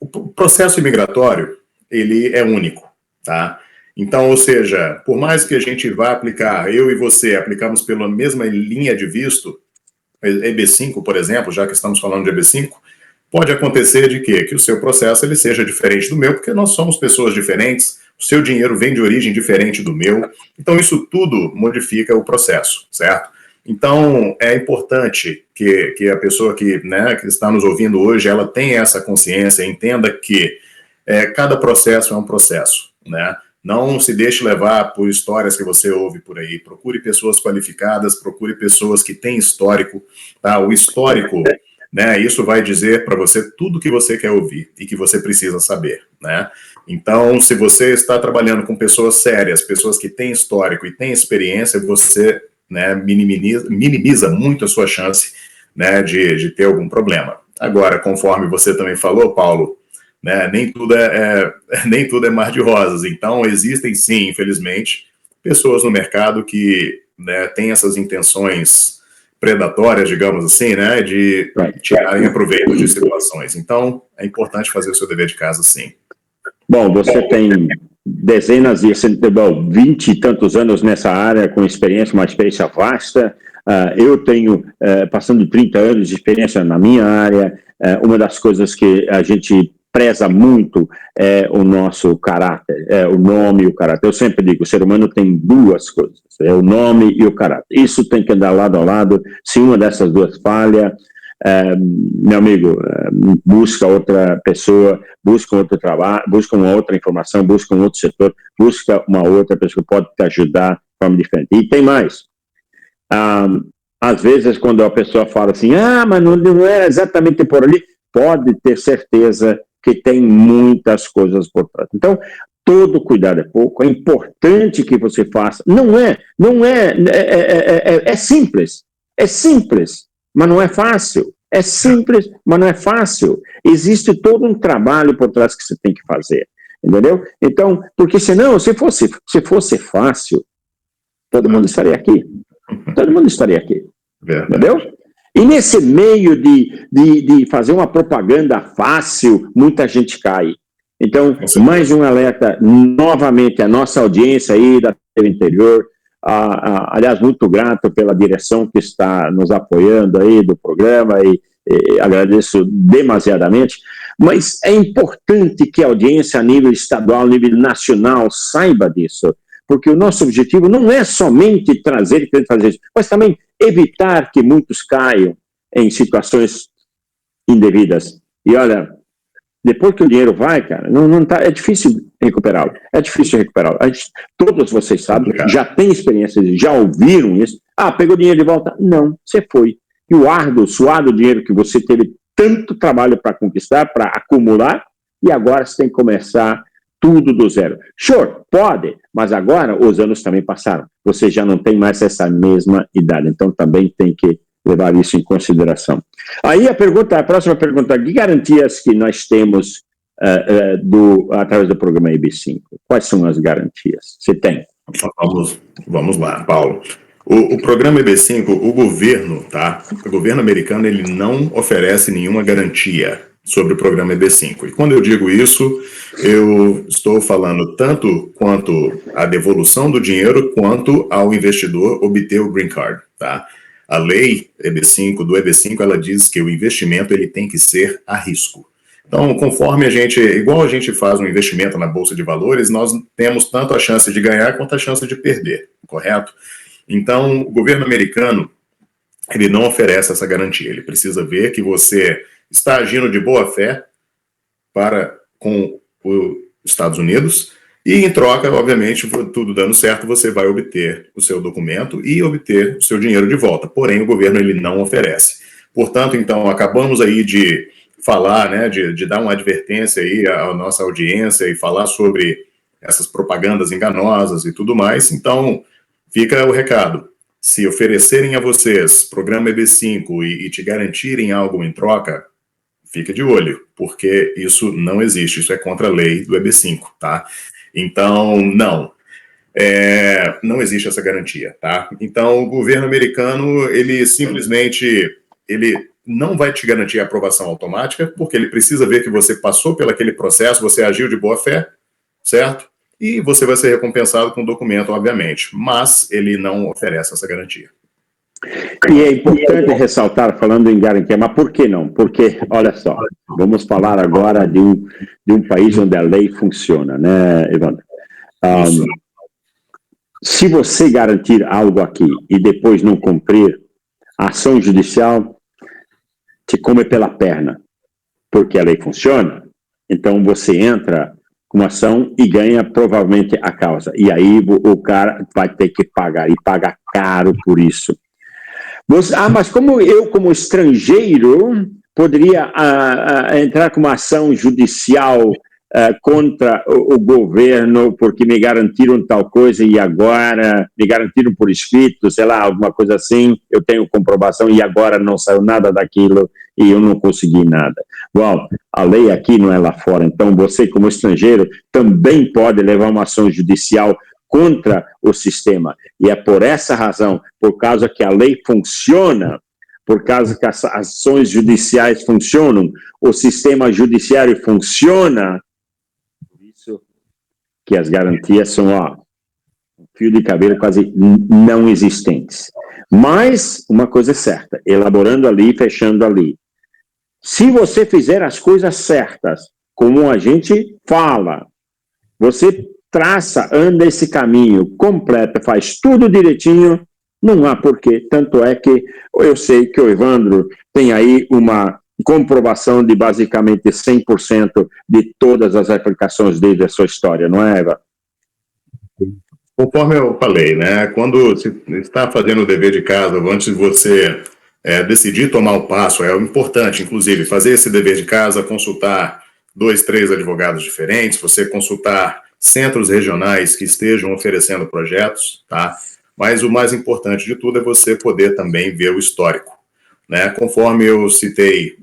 o processo imigratório, ele é único, tá? Então, ou seja, por mais que a gente vá aplicar, eu e você aplicamos pela mesma linha de visto, EB5, por exemplo, já que estamos falando de EB5, pode acontecer de quê? Que o seu processo ele seja diferente do meu, porque nós somos pessoas diferentes, o seu dinheiro vem de origem diferente do meu, então isso tudo modifica o processo, certo? Então, é importante que a pessoa que está nos ouvindo hoje, ela tenha essa consciência, entenda que cada processo é um processo, né? Não se deixe levar por histórias que você ouve por aí, procure pessoas qualificadas, procure pessoas que têm histórico, tá? O histórico, né, isso vai dizer para você tudo que você quer ouvir e que você precisa saber, né? Então, se você está trabalhando com pessoas sérias, pessoas que têm histórico e têm experiência, você, né, minimiza muito a sua chance, né, de ter algum problema. Agora, conforme você também falou, Paulo, né, nem tudo é mar de rosas. Então, existem sim, infelizmente, pessoas no mercado que, né, têm essas intenções predatórias, digamos assim, né, de tirarem proveito de situações. Então, é importante fazer o seu dever de casa, sim. Bom, você tem dezenas de 20 e tantos anos nessa área, com experiência, uma experiência vasta. Eu tenho, passando de 30 anos de experiência na minha área. Uma das coisas que a gente preza muito o nosso caráter, o nome e o caráter. Eu sempre digo, o ser humano tem duas coisas, o nome e o caráter. Isso tem que andar lado a lado. Se uma dessas duas falha, meu amigo, busca outra pessoa, busca outro trabalho, busca uma outra informação, busca um outro setor, busca uma outra pessoa que pode te ajudar de forma diferente. E tem mais. Às vezes, quando a pessoa fala assim, mas não é exatamente por ali, pode ter certeza que tem muitas coisas por trás. Então, todo cuidado é pouco, é importante que você faça. É simples, mas não é fácil. É simples, mas não é fácil. Existe todo um trabalho por trás que você tem que fazer, entendeu? Então, porque senão, se fosse fácil, todo mundo estaria aqui. Todo mundo estaria aqui, entendeu? E nesse meio de fazer uma propaganda fácil, muita gente cai. Então, mais um alerta, novamente, a nossa audiência aí da TV Interior, aliás, muito grato pela direção que está nos apoiando aí do programa e agradeço demasiadamente, mas é importante que a audiência a nível estadual, a nível nacional saiba disso, porque o nosso objetivo não é somente trazer e fazer isso, mas também evitar que muitos caiam em situações indevidas. E olha, depois que o dinheiro vai, cara, é difícil recuperá-lo. Todos vocês sabem, já têm experiência, já ouviram isso. Pegou dinheiro de volta? Não, você foi. E o suado dinheiro que você teve tanto trabalho para conquistar, para acumular, e agora você tem que começar tudo do zero. Sure, pode, mas agora os anos também passaram. Você já não tem mais essa mesma idade, então também tem que levar isso em consideração. Aí a próxima pergunta, que garantias que nós temos através do programa EB5? Quais são as garantias? Você tem? Vamos lá, Paulo. O programa EB5, o governo americano, ele não oferece nenhuma garantia sobre o programa EB5. E quando eu digo isso, eu estou falando tanto quanto a devolução do dinheiro, quanto ao investidor obter o Green Card, tá? A lei do EB5, ela diz que o investimento ele tem que ser a risco. Então, conforme igual a gente faz um investimento na Bolsa de Valores, nós temos tanto a chance de ganhar quanto a chance de perder, correto? Então, o governo americano, ele não oferece essa garantia. Ele precisa ver que você está agindo de boa fé com os Estados Unidos e, em troca, obviamente, tudo dando certo, você vai obter o seu documento e obter o seu dinheiro de volta. Porém, o governo ele não oferece. Portanto, então, acabamos aí de falar, né, de dar uma advertência aí à nossa audiência e falar sobre essas propagandas enganosas e tudo mais. Então, fica o recado. Se oferecerem a vocês programa EB5 e te garantirem algo em troca, fica de olho, porque isso não existe, isso é contra a lei do EB5, tá? Então, não existe essa garantia, tá? Então, o governo americano, ele simplesmente, ele não vai te garantir a aprovação automática, porque ele precisa ver que você passou pelo aquele processo, você agiu de boa fé, certo? E você vai ser recompensado com o documento, obviamente, mas ele não oferece essa garantia. E é importante ressaltar, falando em garantia, mas por que não? Porque, olha só, vamos falar agora de um país onde a lei funciona, né, Evandro? Se você garantir algo aqui e depois não cumprir, a ação judicial te come pela perna, porque a lei funciona, então você entra com uma ação e ganha provavelmente a causa. E aí o cara vai ter que pagar, e paga caro por isso. Mas como eu, como estrangeiro, poderia entrar com uma ação judicial contra o governo porque me garantiram tal coisa e agora me garantiram por escrito, sei lá, alguma coisa assim, eu tenho comprovação e agora não saiu nada daquilo e eu não consegui nada. Bom, a lei aqui não é lá fora, então você como estrangeiro também pode levar uma ação judicial contra o sistema. E é por essa razão, por causa que a lei funciona, por causa que as ações judiciais funcionam, o sistema judiciário funciona, por isso que as garantias são, um fio de cabelo quase não existentes. Mas, uma coisa é certa, elaborando ali, fechando ali, se você fizer as coisas certas, como a gente fala, você anda esse caminho completo, faz tudo direitinho, não há porquê. Tanto é que eu sei que o Evandro tem aí uma comprovação de basicamente 100% de todas as aplicações dele da sua história, não é, Eva? Conforme eu falei, né, quando você está fazendo o dever de casa, antes de você decidir tomar o passo, é importante, inclusive, fazer esse dever de casa, consultar 2, 3 advogados diferentes, você consultar centros regionais que estejam oferecendo projetos, tá? Mas o mais importante de tudo é você poder também ver o histórico, né? Conforme eu citei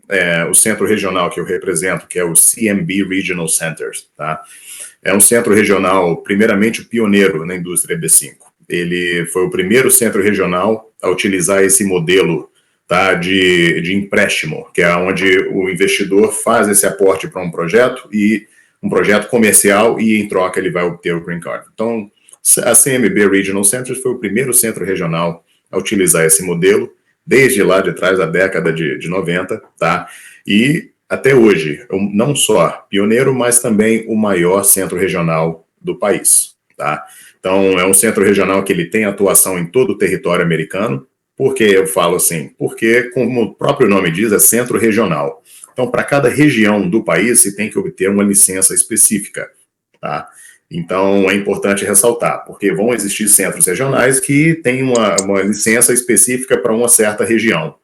o centro regional que eu represento, que é o CMB Regional Centers, tá? É um centro regional, primeiramente, pioneiro na indústria EB5. Ele foi o primeiro centro regional a utilizar esse modelo, tá, de empréstimo, que é onde o investidor faz esse aporte para um projeto comercial e, em troca, ele vai obter o Green Card. Então, a CMB Regional Centers foi o primeiro centro regional a utilizar esse modelo, desde lá de trás, da década de 90, tá? E até hoje, não só pioneiro, mas também o maior centro regional do país, tá? Então, é um centro regional que ele tem atuação em todo o território americano. Por que eu falo assim? Porque, como o próprio nome diz, é centro regional. Então, para cada região do país, se tem que obter uma licença específica, tá? Então, é importante ressaltar, porque vão existir centros regionais que têm uma licença específica para uma certa região.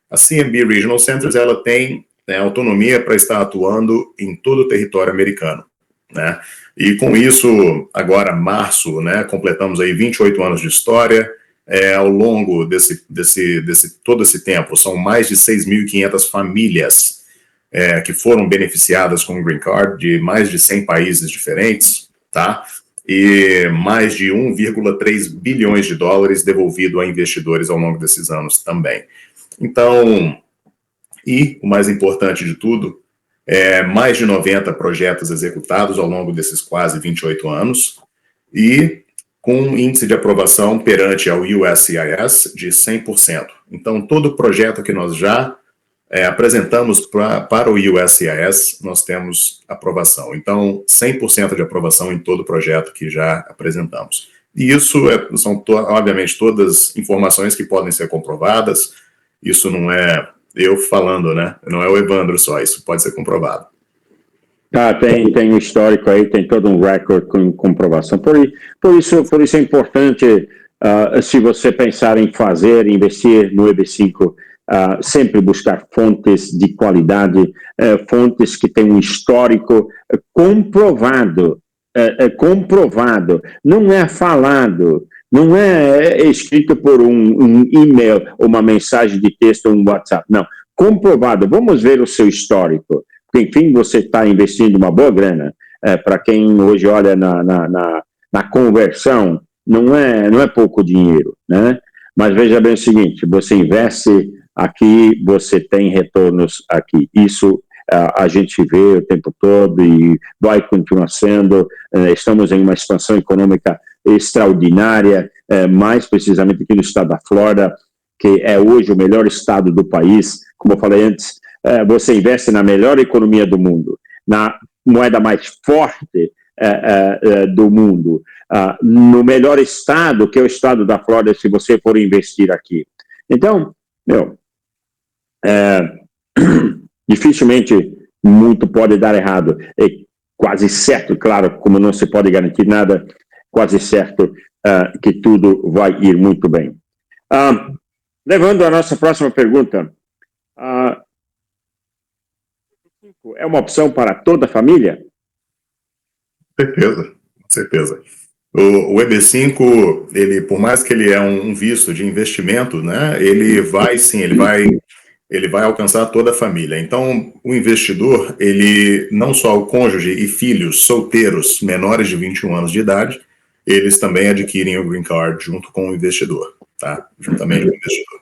A CMB Regional Centers, ela tem né, autonomia para estar atuando em todo o território americano, né? E com isso, agora, março, né, completamos aí 28 anos de história. Ao longo todo esse tempo, são mais de 6.500 famílias que foram beneficiadas com o Green Card de mais de 100 países diferentes, tá? E mais de 1,3 bilhões de dólares devolvido a investidores ao longo desses anos também. Então, e o mais importante de tudo, mais de 90 projetos executados ao longo desses quase 28 anos e com um índice de aprovação perante ao USCIS de 100%. Então, todo projeto que nós já apresentamos para o USCIS, nós temos aprovação. Então, 100% de aprovação em todo projeto que já apresentamos. E isso são, obviamente, todas informações que podem ser comprovadas. Isso não é eu falando, né? Não é o Evandro só, isso pode ser comprovado. Tem um histórico aí, tem todo um recorde com comprovação. Por isso é importante, se você pensar em investir no EB5, sempre buscar fontes de qualidade, fontes que têm um histórico comprovado, não é falado, não é escrito por um e-mail, uma mensagem de texto ou um WhatsApp, não, comprovado. Vamos ver o seu histórico. Enfim, você está investindo uma boa grana. Para quem hoje olha na conversão, não é pouco dinheiro, né? Mas veja bem o seguinte, você investe aqui, você tem retornos aqui. Isso a gente vê o tempo todo e vai continuar sendo. Estamos em uma expansão econômica extraordinária, mais precisamente aqui no estado da Flórida, que é hoje o melhor estado do país. Como eu falei antes, você investe na melhor economia do mundo, na moeda mais forte do mundo, no melhor estado, que é o estado da Flórida, se você for investir aqui. Então, dificilmente muito pode dar errado. É quase certo, claro, como não se pode garantir nada, quase certo que tudo vai ir muito bem. Levando a nossa próxima pergunta, é uma opção para toda a família? Certeza, com certeza. O EB5, ele, por mais que ele é um visto de investimento, né, ele vai alcançar toda a família. Então, o investidor, ele, não só o cônjuge e filhos solteiros menores de 21 anos de idade, eles também adquirem o Green Card junto com o investidor, tá? Juntamente com o investidor.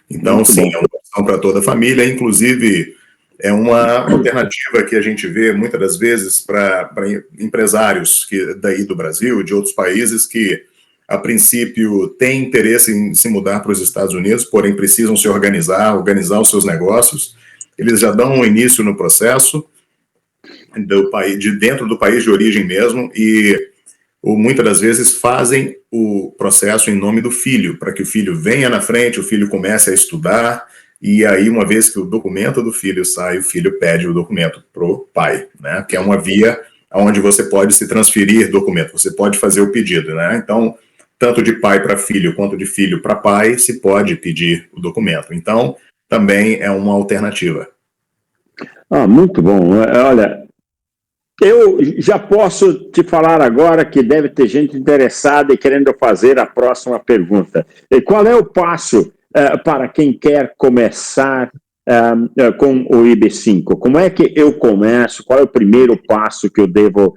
Então, sim, é uma opção para toda a família, inclusive é uma alternativa que a gente vê muitas das vezes para empresários daí do Brasil, de outros países, que a princípio têm interesse em se mudar para os Estados Unidos, porém precisam se organizar os seus negócios. Eles já dão um início no processo dentro do país de origem mesmo e muitas das vezes fazem o processo em nome do filho, para que o filho venha na frente, o filho comece a estudar, e aí, uma vez que o documento do filho sai, o filho pede o documento para o pai, né? Que é uma via onde você pode se transferir documento, você pode fazer o pedido, né? Então, tanto de pai para filho quanto de filho para pai, se pode pedir o documento. Então, também é uma alternativa. Muito bom. Olha, eu já posso te falar agora que deve ter gente interessada e querendo fazer a próxima pergunta. E qual é o passo para quem quer começar com o EB5? Como é que eu começo? Qual é o primeiro passo que eu devo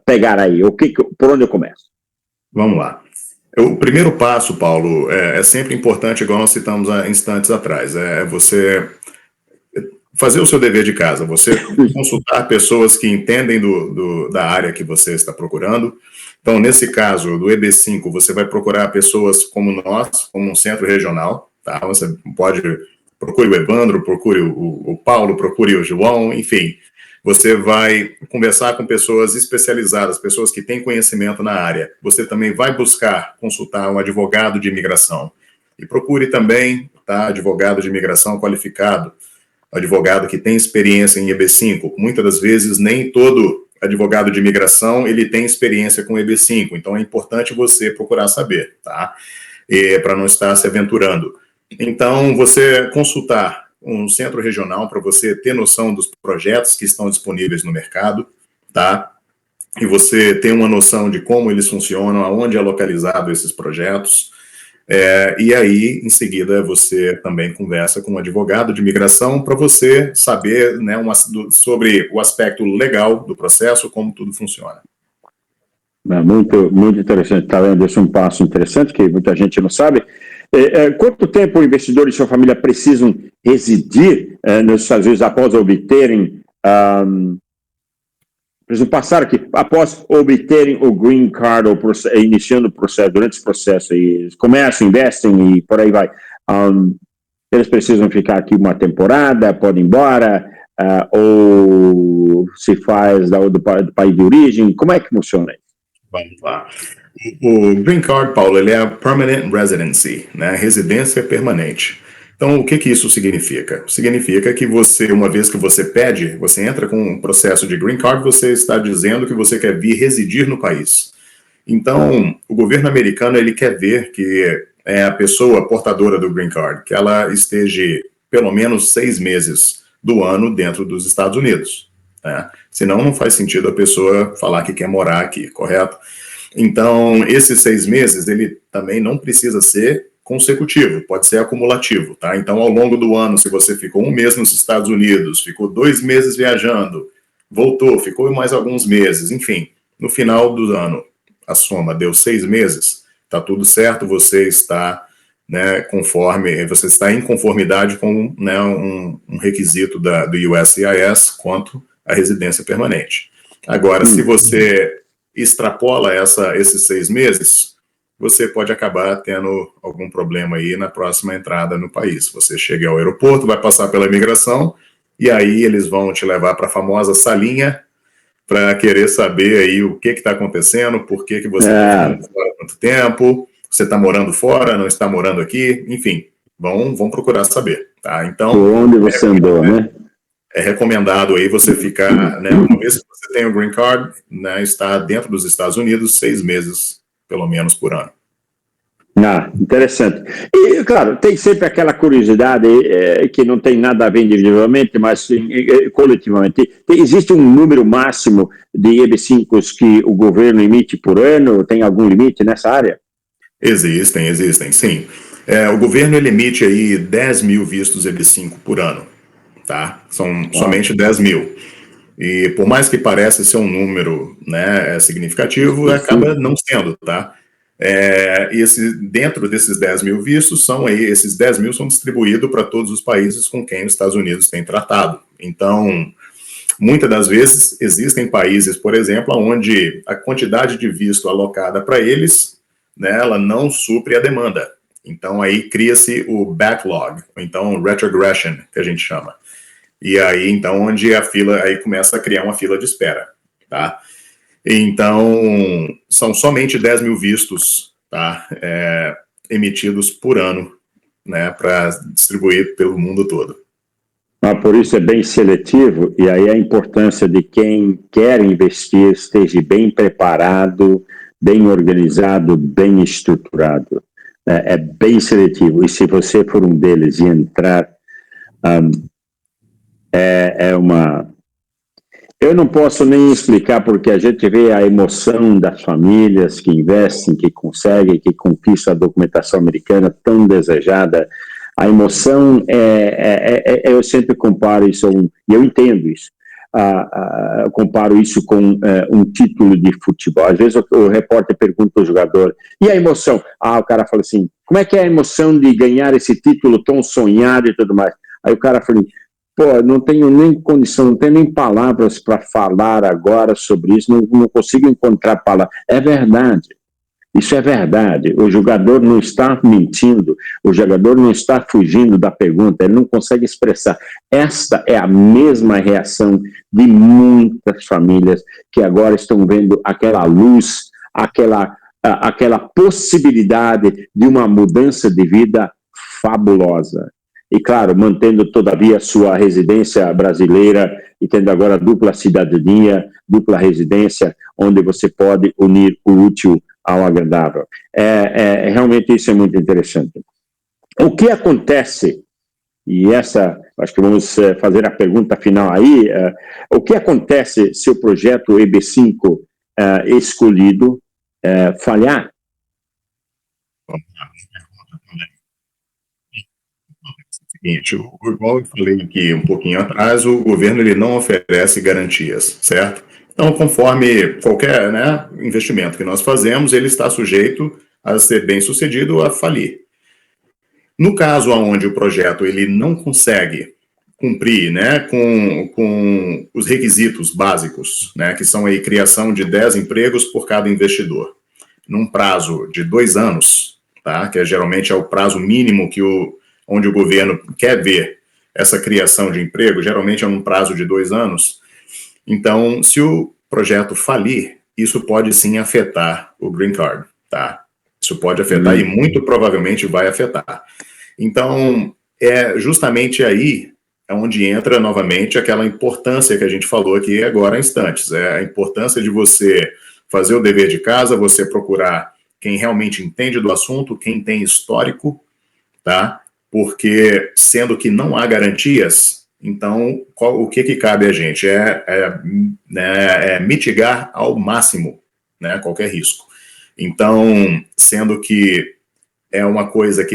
pegar aí? Por onde eu começo? Vamos lá. O primeiro passo, Paulo, é sempre importante, igual nós citamos há instantes atrás, é você fazer o seu dever de casa, você consultar pessoas que entendem da área que você está procurando. Então, nesse caso do EB5, você vai procurar pessoas como nós, como um centro regional, tá? Você procure o Evandro, procure o Paulo, procure o João, enfim. Você vai conversar com pessoas especializadas, pessoas que têm conhecimento na área. Você também vai buscar consultar um advogado de imigração. E procure também, tá, advogado de imigração qualificado, advogado que tem experiência em EB5. Muitas das vezes, nem todo advogado de imigração, ele tem experiência com EB5, então é importante você procurar saber, tá? Para não estar se aventurando. Então, você consultar um centro regional para você ter noção dos projetos que estão disponíveis no mercado, tá? E você ter uma noção de como eles funcionam, aonde é localizado esses projetos. E aí, em seguida, você também conversa com um advogado de imigração para você saber, né, sobre o aspecto legal do processo, como tudo funciona. Muito, muito interessante. Tá vendo? Esse é um passo interessante que muita gente não sabe. Quanto tempo o investidor e sua família precisam residir nos Estados Unidos após obterem, precisam passar aqui, após obterem o green card, ou iniciando o processo, durante esse processo, e começam, investem e por aí vai. Eles precisam ficar aqui uma temporada, podem ir embora, ou se faz do país de origem, como é que funciona isso? Vamos lá. O Green Card, Paulo, ele é a Permanent Residency, né? Residência permanente. Então, o que isso significa? Significa que você, uma vez que você pede, você entra com um processo de Green Card, você está dizendo que você quer vir residir no país. Então, o governo americano, ele quer ver que a pessoa portadora do Green Card, que ela esteja pelo menos 6 meses do ano dentro dos Estados Unidos. Né? Senão, não faz sentido a pessoa falar que quer morar aqui, correto? Então, esses 6 meses, ele também não precisa ser consecutivo, pode ser acumulativo, tá? Então, ao longo do ano, se você ficou 1 mês nos Estados Unidos, ficou 2 meses viajando, voltou, ficou mais alguns meses, enfim, no final do ano, a soma deu 6 meses, tá tudo certo, você está, né, você está em conformidade com, né, um requisito do USCIS quanto à residência permanente. Agora, se você extrapola esses 6 meses, você pode acabar tendo algum problema aí na próxima entrada no país. Você chega ao aeroporto, vai passar pela imigração, e aí eles vão te levar para a famosa salinha para querer saber aí o que está acontecendo, por que você está ficando fora há tanto tempo, você está morando fora, não está morando aqui, enfim, vão procurar saber, tá? Então, por onde você andou, né? É recomendado aí você ficar, né, uma vez que você tem o Green Card, né, estar dentro dos Estados Unidos 6 meses, pelo menos, por ano. Interessante. E, claro, tem sempre aquela curiosidade que não tem nada a ver individualmente, mas coletivamente. Existe um número máximo de EB5s que o governo emite por ano? Tem algum limite nessa área? Existem, sim. O governo ele emite aí 10 mil vistos EB5 por ano. Tá? São somente 10 mil. E por mais que pareça ser um número, né, significativo, acaba não sendo, tá? Dentro desses 10 mil vistos, esses 10 mil são distribuídos para todos os países com quem os Estados Unidos têm tratado. Então, muitas das vezes, existem países, por exemplo, onde a quantidade de visto alocada para eles, né, ela não supre a demanda. Então, aí cria-se o backlog, ou então retrogression, que a gente chama. E aí, então, onde a fila, aí começa a criar uma fila de espera, tá? Então, são somente 10 mil vistos, tá? Emitidos por ano, né, para distribuir pelo mundo todo. Por isso é bem seletivo, e aí a importância de quem quer investir esteja bem preparado, bem organizado, bem estruturado. É bem seletivo, e se você for um deles e entrar... Eu não posso nem explicar, porque a gente vê a emoção das famílias que investem, que conseguem, que conquistam a documentação americana tão desejada. A emoção, eu sempre comparo isso, e eu entendo isso, comparo isso com um título de futebol. Às vezes o repórter pergunta ao jogador, e a emoção? O cara fala assim, como é que é a emoção de ganhar esse título tão sonhado e tudo mais? Aí o cara fala, não tenho nem condição, não tenho nem palavras para falar agora sobre isso, não consigo encontrar palavras. É verdade, isso é verdade. O jogador não está mentindo, o jogador não está fugindo da pergunta, ele não consegue expressar. Esta é a mesma reação de muitas famílias que agora estão vendo aquela luz, aquela possibilidade de uma mudança de vida fabulosa. E, claro, mantendo, todavia, sua residência brasileira e tendo agora dupla cidadania, dupla residência, onde você pode unir o útil ao agradável. Realmente isso é muito interessante. O que acontece, e essa acho que vamos fazer a pergunta final aí. O que acontece se o projeto EB5 escolhido falhar? Seguinte, igual eu falei aqui um pouquinho atrás, o governo ele não oferece garantias, certo? Então, conforme qualquer, né, investimento que nós fazemos, ele está sujeito a ser bem sucedido, a falir. No caso onde o projeto ele não consegue cumprir, né, com os requisitos básicos, né, que são aí criação de 10 empregos por cada investidor, num prazo de 2 anos, tá, que geralmente é o prazo mínimo onde o governo quer ver essa criação de emprego, geralmente é num prazo de 2 anos. Então, se o projeto falir, isso pode sim afetar o Green Card, tá? Isso pode afetar e muito provavelmente vai afetar. Então, é justamente aí onde entra novamente aquela importância que a gente falou aqui agora há instantes, a importância de você fazer o dever de casa, você procurar quem realmente entende do assunto, quem tem histórico, tá? Porque, sendo que não há garantias, então, o que cabe a gente? Mitigar ao máximo, né, qualquer risco. Então, sendo que é uma coisa que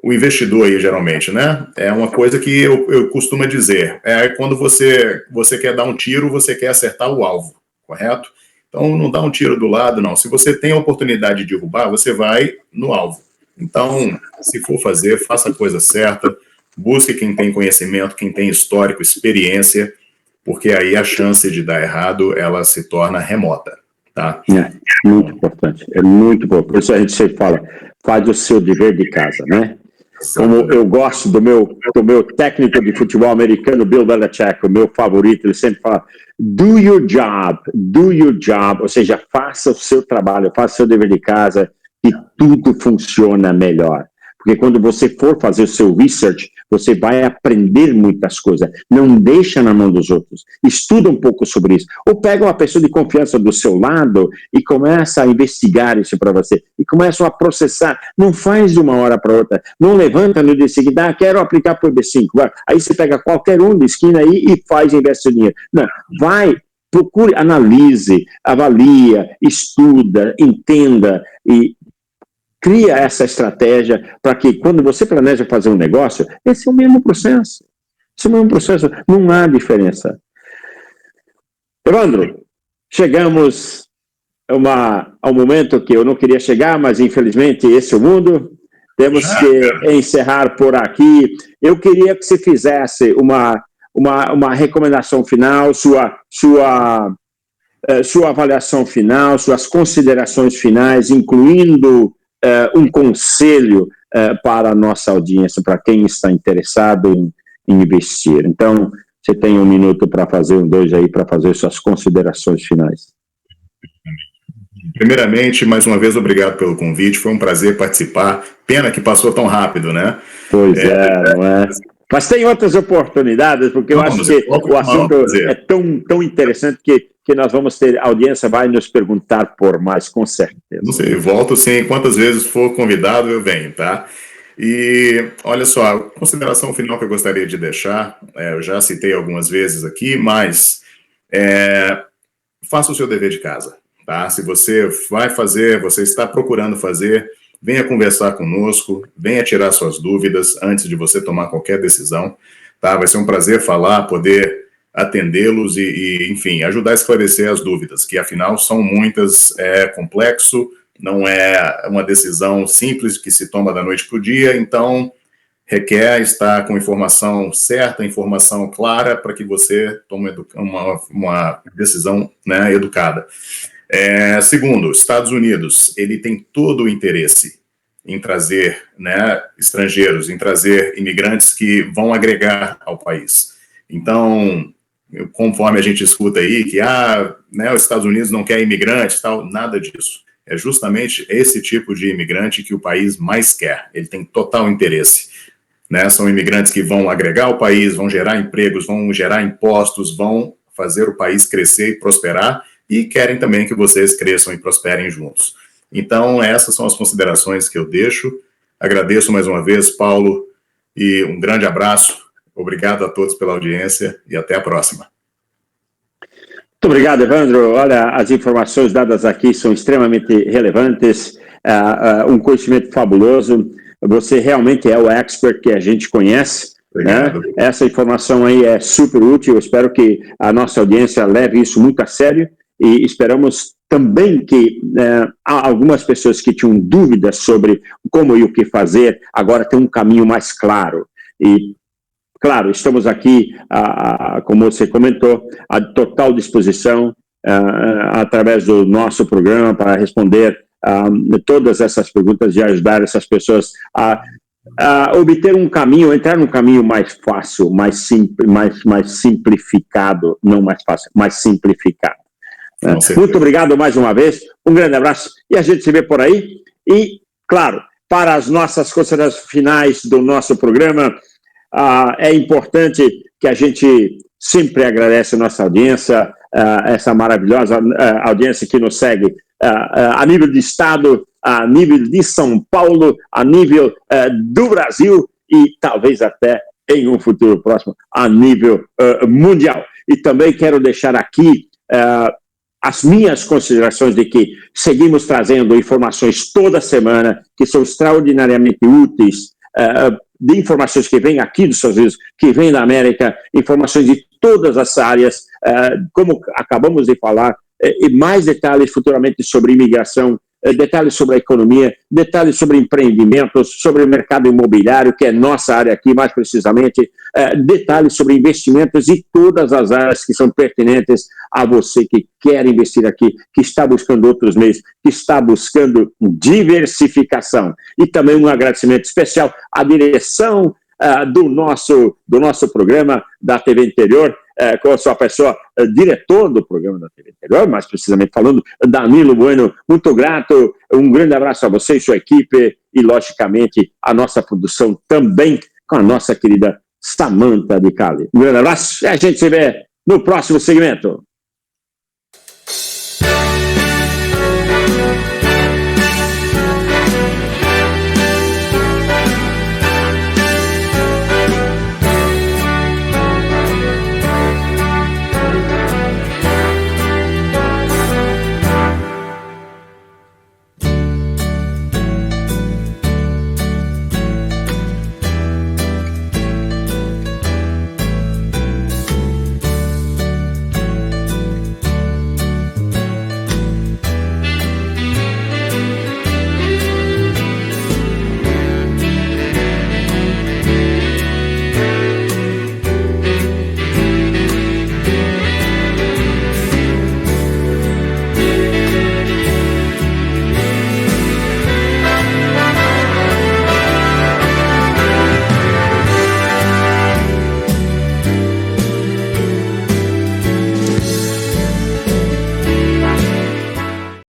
o investidor aí, geralmente, né, é uma coisa que eu costumo dizer, quando você quer dar um tiro, você quer acertar o alvo, correto? Então, não dá um tiro do lado, não. Se você tem a oportunidade de derrubar, você vai no alvo. Então, se for fazer, faça a coisa certa, busque quem tem conhecimento, quem tem histórico, experiência, porque aí a chance de dar errado, ela se torna remota, tá? Muito importante, é muito importante. Por isso a gente sempre fala, faz o seu dever de casa, né? Como eu gosto do meu técnico de futebol americano, Bill Belichick, o meu favorito, ele sempre fala, do your job, ou seja, faça o seu trabalho, faça o seu dever de casa, e tudo funciona melhor. Porque quando você for fazer o seu research, você vai aprender muitas coisas. Não deixa na mão dos outros. Estuda um pouco sobre isso. Ou pega uma pessoa de confiança do seu lado e começa a investigar isso para você. E começa a processar. Não faz de uma hora para outra. Não levanta no dia seguinte, quero aplicar para o EB5. Aí você pega qualquer um de esquina aí e faz e investe dinheiro. Não, procure, analise, avalia, estuda, entenda e cria essa estratégia para que, quando você planeja fazer um negócio, esse é o mesmo processo. Não há diferença. Evandro, chegamos ao momento que eu não queria chegar, mas infelizmente esse é o mundo. Temos que encerrar por aqui. Eu queria que você fizesse uma recomendação final, sua avaliação final, suas considerações finais, incluindo um conselho para a nossa audiência, para quem está interessado em investir. Então, você tem 1 minuto para fazer, 2 aí, para fazer suas considerações finais. Primeiramente, mais uma vez, obrigado pelo convite, foi um prazer participar. Pena que passou tão rápido, né? Pois não é? Mas tem outras oportunidades, porque eu acho que o assunto é tão interessante que nós vamos ter, a audiência vai nos perguntar por mais, com certeza. Não sei, volto sim, quantas vezes for convidado eu venho, tá? E olha só, a consideração final que eu gostaria de deixar, eu já citei algumas vezes aqui, mas faça o seu dever de casa, tá? Se você vai fazer, você está procurando fazer, venha conversar conosco, venha tirar suas dúvidas antes de você tomar qualquer decisão, tá? Vai ser um prazer falar, poder atendê-los e, enfim, ajudar a esclarecer as dúvidas, que afinal são muitas, é complexo, não é uma decisão simples que se toma da noite para o dia, então requer estar com informação certa, informação clara, para que você tome uma decisão, né, educada. Segundo, Estados Unidos, ele tem todo o interesse em trazer, né, estrangeiros, em trazer imigrantes que vão agregar ao país. Então, conforme a gente escuta aí que né, os Estados Unidos não quer imigrantes, tal, nada disso. É justamente esse tipo de imigrante que o país mais quer. Ele tem total interesse, né? São imigrantes que vão agregar o país, vão gerar empregos, vão gerar impostos, vão fazer o país crescer e prosperar, e querem também que vocês cresçam e prosperem juntos. Então, essas são as considerações que eu deixo. Agradeço mais uma vez, Paulo, e um grande abraço. Obrigado a todos pela audiência e até a próxima. Muito obrigado, Evandro. Olha, as informações dadas aqui são extremamente relevantes, um conhecimento fabuloso. Você realmente é o expert que a gente conhece, né? Essa informação aí é super útil. Eu espero que a nossa audiência leve isso muito a sério e esperamos também que algumas pessoas que tinham dúvidas sobre como e o que fazer, agora tem um caminho mais claro. E claro, estamos aqui, como você comentou, à total disposição, através do nosso programa, para responder todas essas perguntas e ajudar essas pessoas a obter um caminho, entrar num caminho mais fácil, mais simplificado, não mais fácil, mais simplificado. Muito obrigado mais uma vez, um grande abraço, e a gente se vê por aí. E, claro, para as nossas considerações finais do nosso programa, é importante que a gente sempre agradece a nossa audiência, essa maravilhosa audiência que nos segue a nível de Estado, a nível de São Paulo, a nível do Brasil e talvez até em um futuro próximo a nível mundial. E também quero deixar aqui as minhas considerações de que seguimos trazendo informações toda semana que são extraordinariamente úteis, de informações que vêm aqui dos Estados Unidos, que vêm da América, informações de todas as áreas, como acabamos de falar, e mais detalhes futuramente sobre imigração, detalhes sobre a economia, detalhes sobre empreendimentos, sobre o mercado imobiliário, que é nossa área aqui, mais precisamente, detalhes sobre investimentos e todas as áreas que são pertinentes a você que quer investir aqui, que está buscando outros meios, que está buscando diversificação. E também um agradecimento especial à direção do nosso programa da TV Interior, com a sua pessoa, diretor do programa da TV Interior, mais precisamente falando, Danilo Bueno. Muito grato, um grande abraço a você e sua equipe, e logicamente a nossa produção também com a nossa querida Samantha de Cali. Um grande abraço e a gente se vê no próximo segmento.